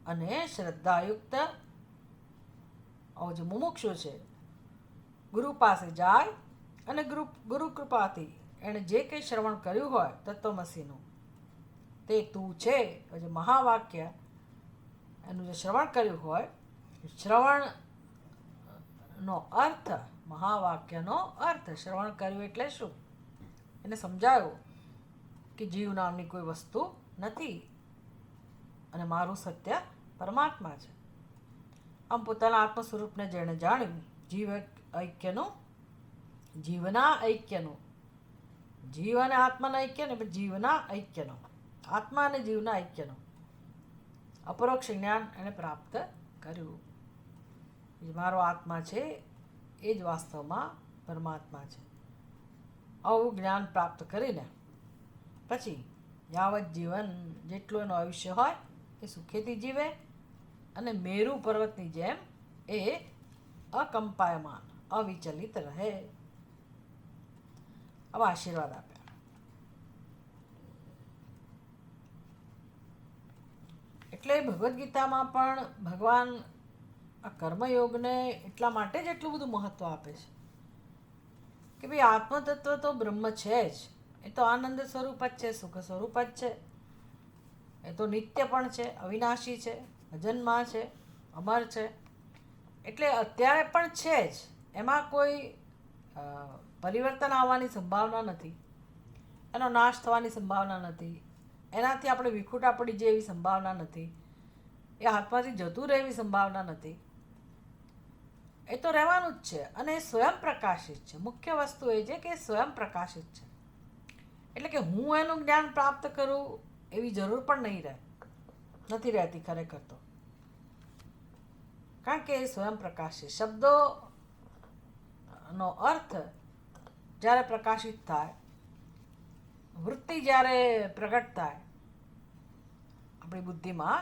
અને શ્રદ્ધાયુક્ત જે મુમુક્ષુ છે, ગુરુ પાસે જાય અને ગુરુ કૃપાથી એણે જે કંઈ શ્રવણ કર્યું હોય તત્વમસીનું, તે તું છે જે મહાવાક્ય, એનું જે શ્રવણ કર્યું હોય, શ્રવણનો અર્થ, મહાવાક્યનો અર્થ શ્રવણ કર્યું એટલે શું એને સમજાયું કે જીવ નામની કોઈ વસ્તુ નથી અને મારું સત્ય પરમાત્મા છે. આમ પોતાના આત્મ સ્વરૂપને જેણે જાણ્યું, જીવના ઐક્યનું, જીવ અને આત્માના ઐક્ય ને જીવના ઐક્યનો, આત્મા અને જીવના ઐક્યનો અપરોક્ષ જ્ઞાન એણે પ્રાપ્ત કર્યું. મારો આત્મા છે એ જ વાસ્તવમાં પરમાત્મા છે. આવું જ્ઞાન પ્રાપ્ત કરીને પછી યાવત જીવન, જેટલું એનું આયુષ્ય હોય એ સુખેથી જીવે અને મેરુ પર્વતની જેમ એ અકંપાયમાન, અવિચલિત રહે. આવા આશીર્વાદ આપ્યા. એટલે ભગવદ્ ગીતામાં પણ ભગવાન આ કર્મયોગને એટલા માટે જ એટલું બધું મહત્વ આપે છે કે ભાઈ આત્મતત્વ તો બ્રહ્મ છે જ, એ તો આનંદ સ્વરૂપ જ છે, સુખ સ્વરૂપ જ છે. એ તો નિત્ય પણ છે, અવિનાશી છે, અજન્મા છે, અમર છે. એટલે અત્યારે પણ છે જ, એમાં કોઈ પરિવર્તન આવવાની સંભાવના નથી, એનો નાશ થવાની સંભાવના નથી, એનાથી આપણે વિખૂટા પડી જાય એવી સંભાવના નથી, એ હાથમાંથી જતું રહે એવી સંભાવના નથી. એ તો રહેવાનું જ છે અને એ સ્વયં પ્રકાશિત છે. મુખ્ય વસ્તુ એ છે કે એ સ્વયં પ્રકાશિત છે. એટલે કે હું એનું જ્ઞાન પ્રાપ્ત કરું એવી જરૂર પણ નહીં રહે, નથી રહેતી ખરેખર તો. કારણ કે એ સ્વયં પ્રકાશિત. શબ્દોનો અર્થ જ્યારે પ્રકાશિત થાય, વૃત્તિ જ્યારે પ્રગટ થાય આપણી બુદ્ધિમાં,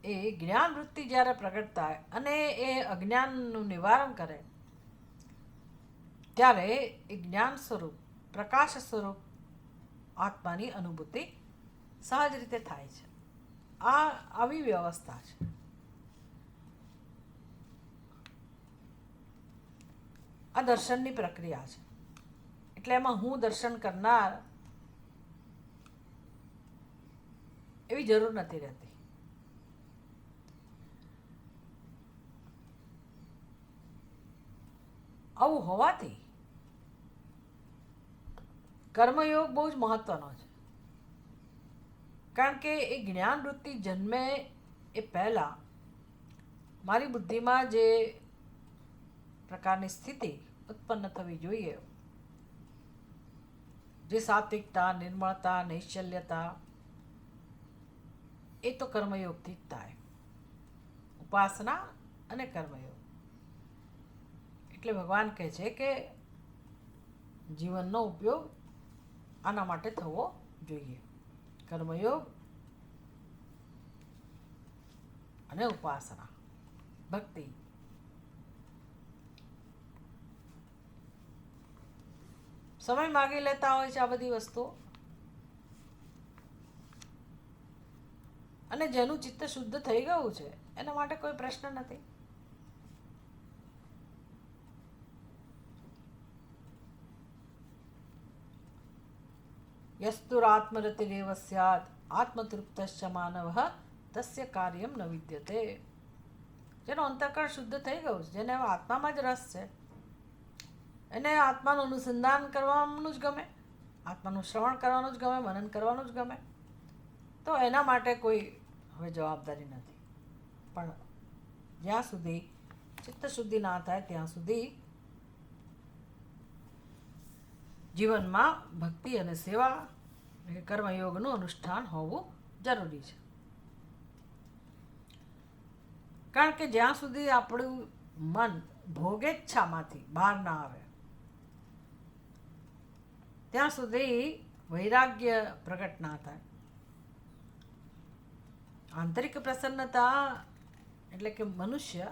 એ જ્ઞાન વૃત્તિ જ્યારે પ્રગટ થાય અને એ અજ્ઞાનનું નિવારણ કરે, ત્યારે એ જ્ઞાન સ્વરૂપ, પ્રકાશ સ્વરૂપ આત્માની અનુભૂતિ સહજ રીતે થાય છે. આવી વ્યવસ્થા છે. આ દર્શનની પ્રક્રિયા છે. એટલે એમાં હું દર્શન કરનાર એવી જરૂર નથી રહેતી. આવું હોવાથી કર્મયોગ બહુ જ મહત્વનો છે. કારણ કે એ જ્ઞાન વૃત્તિ જન્મે એ પહેલાં મારી બુદ્ધિમાં જે પ્રકારની સ્થિતિ ઉત્પન્ન થવી જોઈએ, જે સાત્વિકતા, નિર્મળતા, નૈશ્ચલ્યતા, એ તો કર્મયોગથી જ થાય. ઉપાસના અને કર્મયોગ. એટલે ભગવાન કહે છે કે જીવનનો ઉપયોગ આના માટે થવો જોઈએ. કર્મયોગ અને ઉપાસના, ભક્તિ. સમય માગી લેતા હોય છે આ બધી વસ્તુઓ, અને જેનું ચિત્ત શુદ્ધ થઈ ગયું છે એના માટે કોઈ પ્રશ્ન નથી. યસ્તુરાત્મરતિરેવ સ્યાત આત્મતૃપ્તશ્ચ માનવઃ તસ્ય કાર્યમ ન વિદ્યતે. જેનો અંતઃકરણ શુદ્ધ થઈ ગયું છે, જેને હવે આત્મામાં જ રસ છે, એને આત્માનું અનુસંધાન કરવાનું જ ગમે, આત્માનું શ્રવણ કરવાનું જ ગમે, મનન કરવાનું જ ગમે. તો એના માટે કોઈ હવે જવાબદારી નથી. પણ જ્યાં સુધી ચિત્ત શુદ્ધિ ના થાય ત્યાં સુધી જીવનમાં ભક્તિ અને સેવા કર્મયોગનું અનુષ્ઠાન હોવું જરૂરી છે. કારણ કે જ્યાં સુધી આપણું મન ભોગેચ્છામાંથી બહાર ના આવે ત્યાં સુધી વૈરાગ્ય પ્રગટ ના થાય. આંતરિક પ્રસન્નતા એટલે કે મનુષ્ય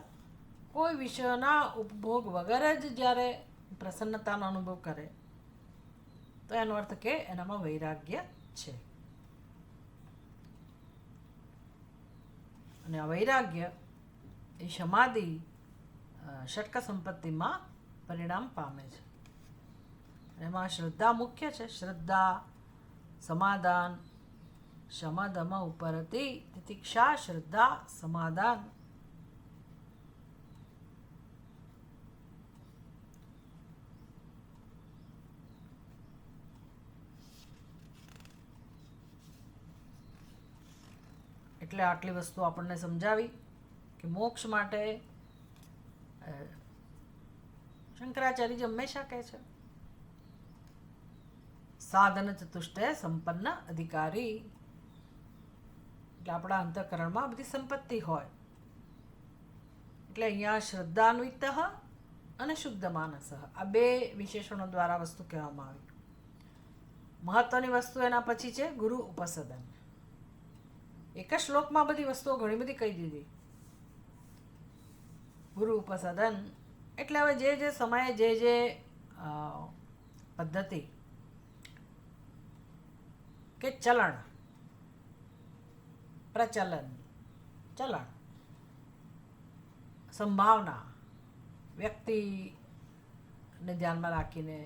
કોઈ વિષયના ઉપભોગ વગર જ જ્યારે પ્રસન્નતાનો અનુભવ કરે તો એનો અર્થ કે એનામાં વૈરાગ્ય છે. અને આ વૈરાગ્ય એ સમાધિ ષટક સંપત્તિમાં પરિણામ પામે છે. એમાં શ્રદ્ધા મુખ્ય છે. શ્રદ્ધા, સમાધાન, શમદમ ઉપરતિ તિતિક્ષા, શ્રદ્ધા, સમાધાન. એટલે આટલી વસ્તુ આપણને સમજાવી કે મોક્ષ માટે શંકરાચાર્ય હંમેશા કહે છે સાધન ચતુષ્ટય સંપન્ન અધિકારી. એટલે આપણા અંતઃકરણમાં બધી સંપત્તિ હોય. એટલે અહીંયા શ્રદ્ધાન્વિત અને શુદ્ધ માનસ આ બે વિશેષણો દ્વારા વસ્તુ કહેવામાં આવી. મહત્વની વસ્તુ એના પછી છે ગુરુ ઉપસદન. એક જ શ્લોકમાં બધી વસ્તુઓ ઘણી બધી કહી દીધી. ગુરુ ઉપસદન એટલે હવે જે સમયે જે પદ્ધતિ કે ચલણ, પ્રચલન, ચલણ, સંભાવના, વ્યક્તિને ધ્યાનમાં રાખીને,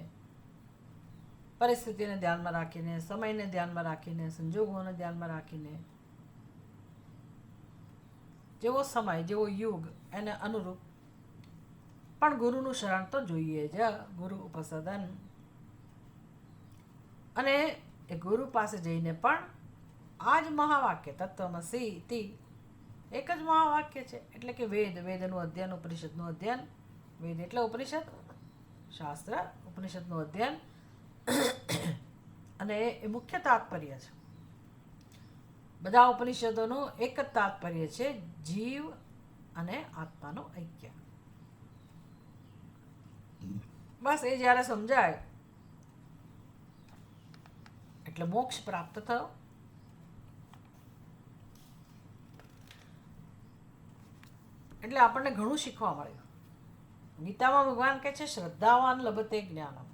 પરિસ્થિતિને ધ્યાનમાં રાખીને, સમયને ધ્યાનમાં રાખીને, સંજોગોને ધ્યાનમાં રાખીને, જેવો સમય જેવો યુગ એને અનુરૂપ પણ ગુરુનું શરણ તો જોઈએ જ. ગુરુ ઉપસદન. અને એ ગુરુ પાસે જઈને પણ આ જ મહાવાક્ય તત્વમસી ઇતિ એક જ મહાવાક્ય છે. એટલે કે વેદનું અધ્યયન, ઉપનિષદનું અધ્યયન. વેદ એટલે ઉપનિષદ, શાસ્ત્ર, ઉપનિષદનું અધ્યયન. અને એ મુખ્ય તાત્પર્ય છે. બધા ઉપનિષદોનું એક જ તાત્પર્ય છે, જીવ અને આત્માનું ઐક્ય. બસ એ જ્યારે સમજાય એટલે મોક્ષ પ્રાપ્ત થયો. એટલે આપણને ઘણું શીખવા મળ્યું. ગીતામાં ભગવાન કહે છે શ્રદ્ધાવાન લભતે જ્ઞાનમ.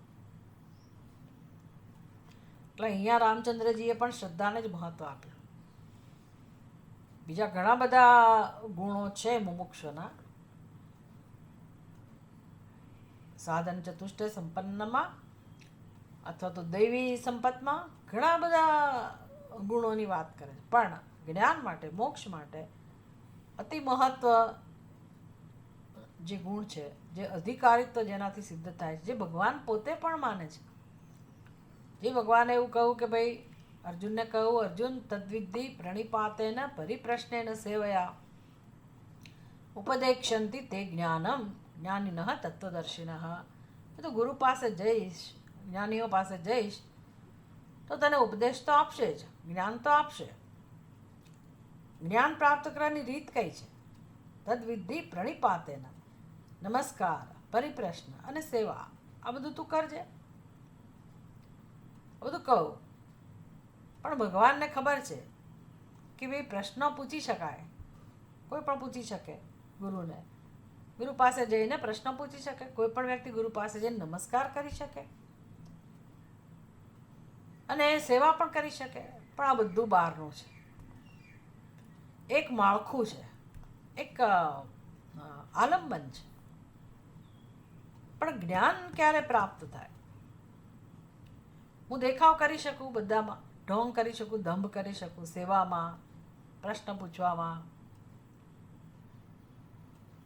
એટલે અહીંયા રામચંદ્રજીએ પણ શ્રદ્ધાને જ મહત્વ આપ્યું. બીજા ઘણા બધા ગુણો છે મુમુક્ષુના. સાધન ચતુષ્ટય સંપન્નમાં અથવા તો દૈવી સંપતમાં ઘણા બધા ગુણોની વાત કરે છે. પણ જ્ઞાન માટે, મોક્ષ માટે અતિ મહત્વ જે ગુણ છે, જે અધિકારિત્વ જેનાથી સિદ્ધ થાય છે, જે ભગવાન પોતે પણ માને છે. જે ભગવાને એવું કહ્યું કે ભાઈ અર્જુનને કહ્યું, અર્જુન તદ્વિદ્ધિ પ્રણિપાતેન પરિપ્રશ્નેન સેવયા ઉપદેક્ષંતિ તે જ્ઞાનમ જ્ઞાનિનઃ તત્વદર્શિનઃ. તો ગુરુ પાસે જઈશ, જ્ઞાનીઓ પાસે જઈશ તો તને ઉપદેશ તો આપશે જ, જ્ઞાન તો આપશે. જ્ઞાન પ્રાપ્ત કરવાની રીત કઈ છે? તદ્વિદ્ધિ પ્રણિપાતેન, નમસ્કાર, પરિપ્રશ્ન અને સેવા. આ બધું તું કરજે, બધું કહું. પણ ભગવાનને ખબર છે કે ભાઈ પ્રશ્નો પૂછી શકાય, કોઈ પણ પૂછી શકે ગુરુને. ગુરુ પાસે જઈને પ્રશ્ન પૂછી શકે. કોઈ પણ વ્યક્તિ ગુરુ પાસે જઈને નમસ્કાર કરી શકે અને સેવા પણ કરી શકે. પણ આ બધું બહારનું છે. એક માળખું છે, એક આલંબન છે. પણ જ્ઞાન ક્યારે પ્રાપ્ત થાય? હું દેખાવ કરી શકું બધામાં, ઢોંગ કરી શકું, દંભ કરી શકું, સેવામાં, પ્રશ્ન પૂછવામાં,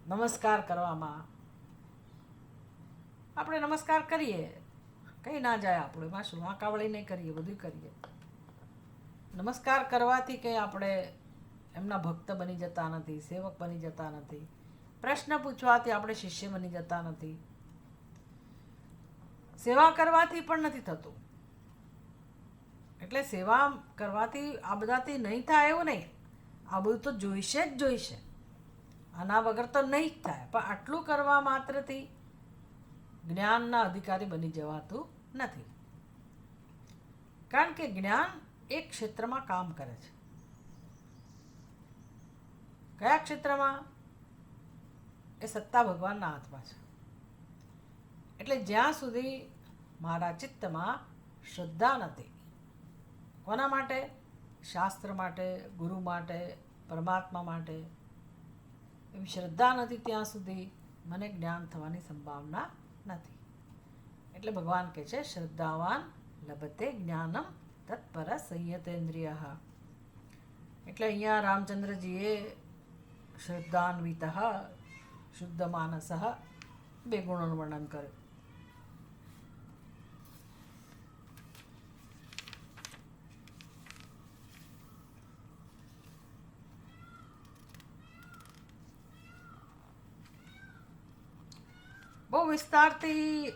નમસ્કાર કરવામાં. આપણે નમસ્કાર કરીએ, કંઈ ના જાય આપણું, એમાં શું? વાંકાવળી નહીં કરીએ, બધું કરીએ. નમસ્કાર કરવાથી કંઈ આપણે એમના ભક્ત બની જતા નથી, સેવક બની જતા નથી. પ્રશ્ન પૂછવાથી આપણે શિષ્ય બની જતા નથી. સેવા કરવાથી પણ નથી થતું. એટલે સેવા કરવાથી આ બધાથી નહીં થાય એવું નહીં. આ બધું તો જોઈશે જ જોઈશે, આના વગર તો નહીં જ થાય. પણ આટલું કરવા માત્રથી જ્ઞાનના અધિકારી બની જવાતું નથી. કારણ કે જ્ઞાન એક ક્ષેત્રમાં કામ કરે છે. કયા ક્ષેત્રમાં? એ સત્તા ભગવાનના હાથમાં છે. એટલે જ્યાં સુધી મારા ચિત્તમાં શ્રદ્ધા નથી, કોના માટે? શાસ્ત્ર માટે, ગુરુ માટે, પરમાત્મા માટે, એવી શ્રદ્ધા નથી, ત્યાં સુધી મને જ્ઞાન થવાની સંભાવના નથી. એટલે ભગવાન કહે છે શ્રદ્ધાવાન લભતે જ્ઞાનમ તત્પર સંયતેન્દ્રિય. એટલે અહીંયા રામચંદ્રજીએ શ્રદ્ધાન્વિત શુદ્ધ માનસ બે ગુણોનું વર્ણન કર્યું. બહુ વિસ્તારથી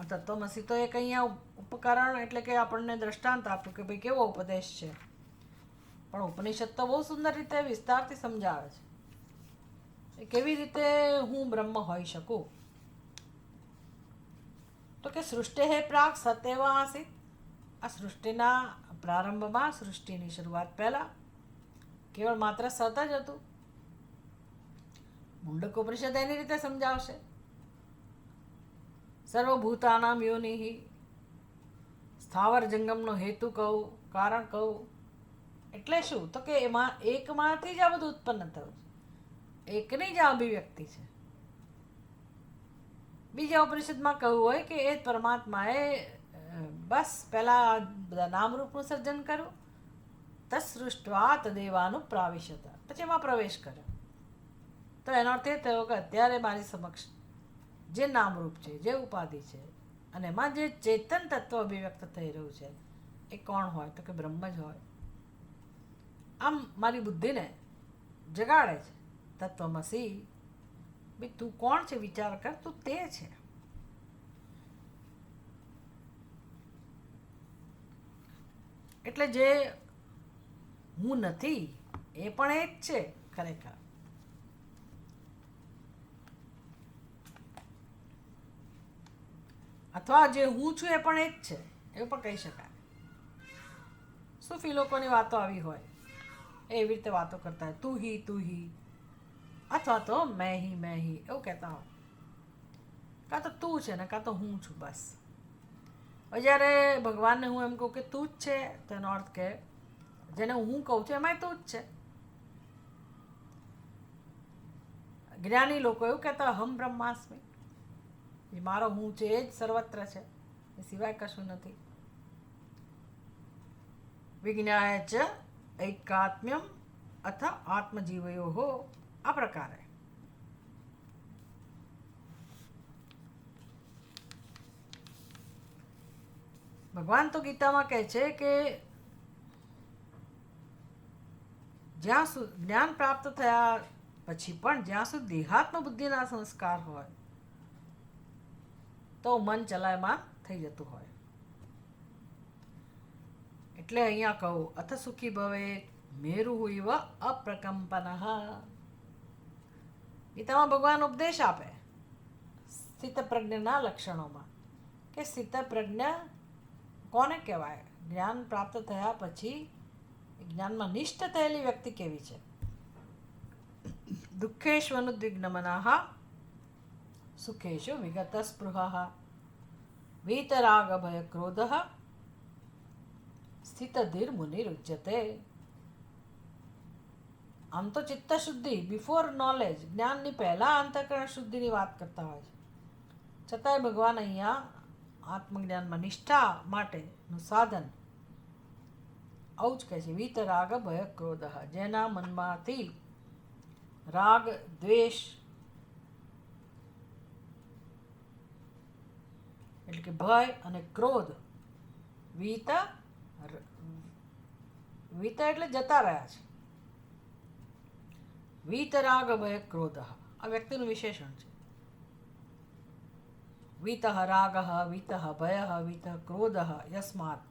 તત્વમસી તો એક અહીંયા ઉપકરણ એટલે કે આપણને દ્રષ્ટાંત આપ્યું કે ભાઈ કેવો ઉપદેશ છે. પણ ઉપનિષદ તો બહુ સુંદર રીતે વિસ્તારથી સમજાવે છે એ કેવી રીતે હું બ્રહ્મ હોઈ શકું. તો કે સૃષ્ટિ હે પ્રાગ સતેવ આસિત. આ સૃષ્ટિના પ્રારંભમાં, સૃષ્ટિની શરૂઆત પહેલા કેવળ માત્ર સત જ હતું. મુંડક ઉપનિષદ એની રીતે સમજાવશે. સર્વભૂતાનામ યોનિ, સ્થાવર જંગમનો હેતુ કહું, કારણ કહું. એટલે શું? તો કે એમાં એકમાંથી જ આ બધું ઉત્પન્ન થયું છે, એકની જ આ અભિવ્યક્તિ છે. બીજા ઉપનિષદમાં કહ્યું હોય કે એ પરમાત્માએ બસ પહેલા બધા નામરૂપનું સર્જન કર્યું, તત્સૃષ્ટવા તદેવાનું પ્રાવિશત, પછી એમાં પ્રવેશ કર્યો. તો એનો અર્થ એ થયો કે અત્યારે મારી સમક્ષ જે નામરૂપ છે, જે ઉપાધિ છે, અને એમાં જે ચેતન તત્વ અભિવ્યક્ત થઈ રહ્યું છે એ કોણ હોય? તો કે બ્રહ્મ જ હોય. આમ મારી બુદ્ધિને જગાડે છે તત્વમસી. ભાઈ તું કોણ છે? વિચાર કર, તું તે છે. એટલે જે હું નથી એ પણ એ જ છે ખરેખર. અથવા જે હું છું એ પણ એ જ છે, એવું પણ કહી શકાય. સૂફી લોકોની વાતો આવી હોય, એવી રીતે વાતો કરતા હોય, તું હી, અથવા તો મેં હી એવું કહેતા હોય. કાં તો તું છે ને કાં તો હું છું, બસ. હવે જ્યારે ભગવાનને હું એમ કહું કે તું જ છે, તો એનો અર્થ કે જેને હું કહું છું એમાંય તું જ છે. જ્ઞાની લોકો એવું કહેતા હમ બ્રહ્માસ્મિ, એ મારો હું છે એ જ સર્વત્ર છે, એ સિવાય કશું નથી. વિજ્ઞાય ચ એકાત્મ્યમ અથ આત્મજીવયો, આ પ્રકારે. ભગવાન તો ગીતામાં કહે છે કે જ્યાં સુધી જ્ઞાન પ્રાપ્ત થયા પછી પણ જ્યાં સુધી દેહાત્મ બુદ્ધિના સંસ્કાર હોય તો મન ચલાયમાન થઈ જતું હોય. એટલે અહીંયા કહું અથ સુખી ભવે મેરુ ઇવ અપ્રકંપન. ગીતામાં ભગવાન ઉપદેશ આપે સ્થિતપ્રજ્ઞના લક્ષણોમાં કે સ્થિતપ્રજ્ઞ કોને કહેવાય? જ્ઞાન પ્રાપ્ત થયા પછી જ્ઞાનમાં નિષ્ઠ થયેલી વ્યક્તિ કેવી છે? દુઃખેષ્વનુદ્વિગ્નમનઃ સુખેષુ વિગતસ્પૃહઃ વીતરાગભયક્રોધઃ સ્થિતધીર્મુનિરુચ્યતે. આમ તો ચિત્ત શુદ્ધિ બિફોર નોલેજ, જ્ઞાનની પહેલા અંતઃકરણ શુદ્ધિની વાત કરતા હોય છે, છતાંય ભગવાન અહીંયા આત્મજ્ઞાનમાં નિષ્ઠા માટેનું સાધન આવું જ કહે છે. વીતરાગ ભય ક્રોધ, જેના મનમાંથી રાગ દ્વેષ એટલે કે ભય અને ક્રોધ, વીત એટલે જતા રહ્યા છે. વીતરાગ ભય ક્રોધ આ વ્યક્તિનું વિશેષણ છે. વીતઃ રાગ વીતઃ ભય વીતઃ ક્રોધ યસ્માત,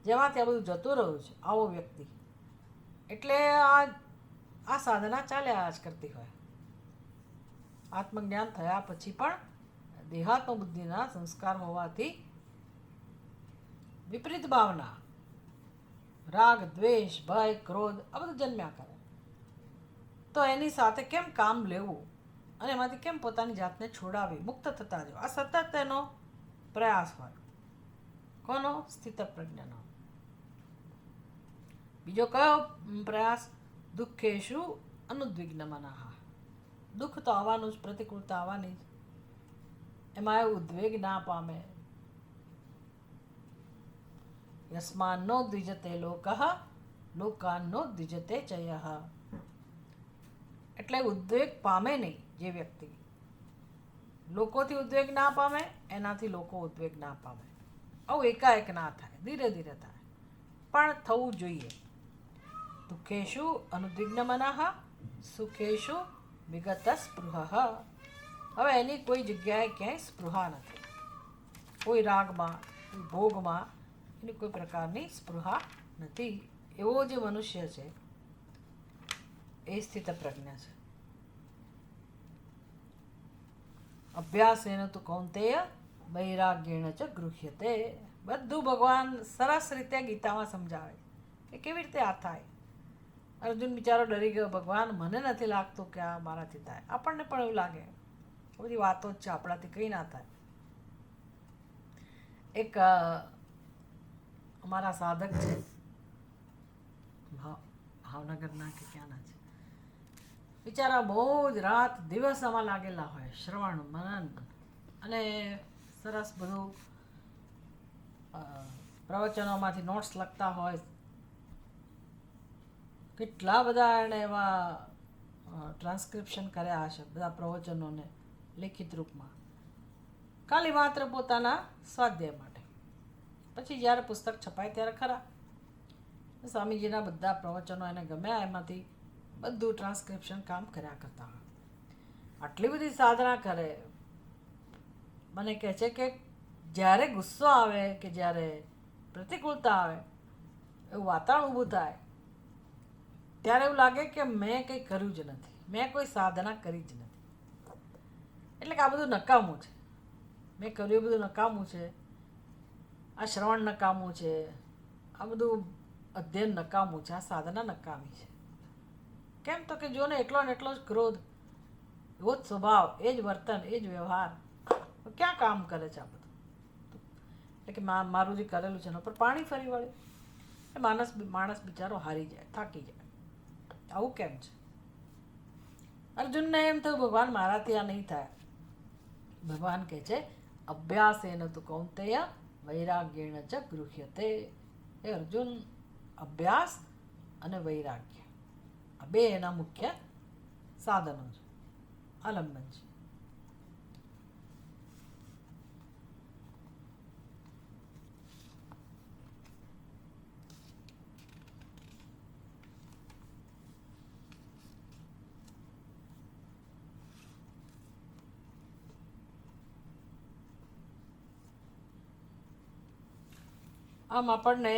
જેમાંથી આ બધું જતું રહ્યું છે આવો વ્યક્તિ, એટલે આ સાધના ચાલ્યા જ કરતી હોય. આત્મજ્ઞાન થયા પછી પણ દેહાત્મ બુદ્ધિના સંસ્કાર હોવાથી વિપરીત ભાવના, રાગ દ્વેષ ભય ક્રોધ આ બધું જન્મ્યા કરે. તો એની સાથે કેમ કામ લેવું અને એમાંથી કેમ પોતાની જાતને છોડાવી, મુક્ત થતા જવું, આ સતત એનો પ્રયાસ હોય. કોનો? સ્થિત પ્રજ્ઞનો. બીજો કયો પ્રયાસ? દુઃખેષુ અનુદ્વિગ્નમનઃ. દુઃખ તો આવવાનું જ, પ્રતિકૂળતા આવવાની જ, એમાં એ ઉદ્વેગ ના પામે. યસ્માન્નો દ્વિજતે લોકઃ લોકાન્નો દ્વિજતે ચયઃ. એટલે ઉદ્વેગ પામે નહીં જે વ્યક્તિ, લોકોથી ઉદ્વેગ ના પામે, એનાથી લોકો ઉદ્વેગ ના પામે. આવું એકાએક ના થાય, ધીરે ધીરે થાય, પણ થવું જોઈએ. દુઃખેષુ અનુદ્વિગ્નમનઃ સુખેષુ વિગત સ્પૃહઃ. હવે એની કોઈ જગ્યાએ ક્યાંય સ્પૃહા નથી, કોઈ રાગમાં કોઈ ભોગમાં એની કોઈ પ્રકારની સ્પૃહા નથી. એવો જે મનુષ્ય છે એ સ્થિત પ્રજ્ઞ છે. અભ્યાસેન તુ કૌંતેય વૈરાગ્યેણ ચ ગૃહ્યતે. બધું ભગવાન સરસ રીતે ગીતામાં સમજાવે કે કેવી રીતે આ થાય. અર્જુન બિચારો ડરી ગયો, ભગવાન મને નથી લાગતું કે આ મારાથી થાય. આપણને પણ એવું લાગે, બધી વાતો જ છે, આપણાથી કંઈ ના થાય. એક અમારા સાધક છે, ભાવનગરના કે ક્યાંના છે, બિચારા બહુ જ રાત દિવસ આમાં લાગેલા હોય, શ્રવણ મનન અને સરસ બધું પ્રવચનોમાંથી નોટ્સ લખતા હોય. કેટલા બધા એણે એવા ટ્રાન્સક્રિપ્શન કર્યા હશે બધા પ્રવચનોને લિખિત રૂપમાં, ખાલી માત્ર પોતાના સ્વાધ્યાય માટે. પછી જ્યારે પુસ્તક છપાય ત્યારે ખરા, સ્વામીજીના બધા પ્રવચનો એને ગમ્યા, એમાંથી બધું ટ્રાન્સક્રિપ્શન કામ કર્યા કરતા હોય. આટલી બધી સાધના કરે. મને કહે છે કે જ્યારે ગુસ્સો આવે કે જ્યારે પ્રતિકૂળતા આવે, એવું વાતાવરણ ઊભું થાય, ત્યારે એવું લાગે કે મેં કંઈ કર્યું જ નથી, મેં કોઈ સાધના કરી જ નથી. એટલે કે આ બધું નકામું છે, મેં કર્યું એ બધું નકામું છે, આ શ્રવણ નકામું છે, આ બધું અધ્યયન નકામું છે, આ સાધના નકામી છે. કેમ? તો કે જો ને એટલો ને એટલો જ ક્રોધ, એવો જ સ્વભાવ, એ જ વર્તન, એ જ વ્યવહાર, ક્યાં કામ કરે છે આ બધું? એટલે કે મારું જે કરેલું છે એના પર પાણી ફરી વળે, એ માણસ બિચારો હારી જાય, થાકી જાય. આવું કેમ છે? અર્જુનને એમ થયું ભગવાન મારાથી આ નહીં થાય. ભગવાન કહે છે અભ્યાસેન તુ કૌંતેય વૈરાગ્યેણ ચ ગૃહ્યતે. એ અર્જુન, અભ્યાસ અને વૈરાગ્ય આ બે એના મુખ્ય સાધનો છે, આલંબન છે. આમ આપણને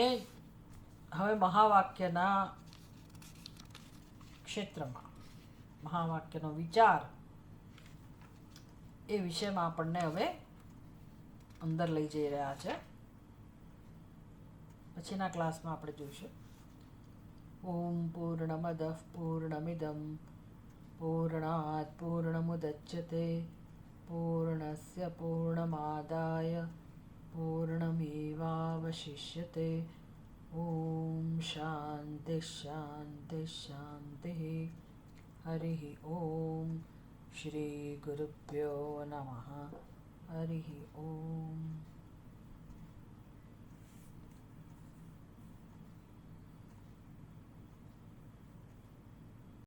હવે મહાવાક્યના ક્ષેત્રમાં મહાવાક્યનો વિચાર એ વિષયમાં આપણને હવે અંદર લઈ જઈ રહ્યા છે. પછીના ક્લાસમાં આપણે જોઈશું. ઓમ પૂર્ણમદ પૂર્ણમિદમ પૂર્ણાત પૂર્ણમુદચ્યતે પૂર્ણસ્ય પૂર્ણમાદાય પૂર્ણમેવાવશિષ્યતે. ઓમ શાંતિ શાંતિ શાંતિ. હરિ ઓમ. શ્રી ગુરુભ્યો નમઃ. હરિ ઓમ.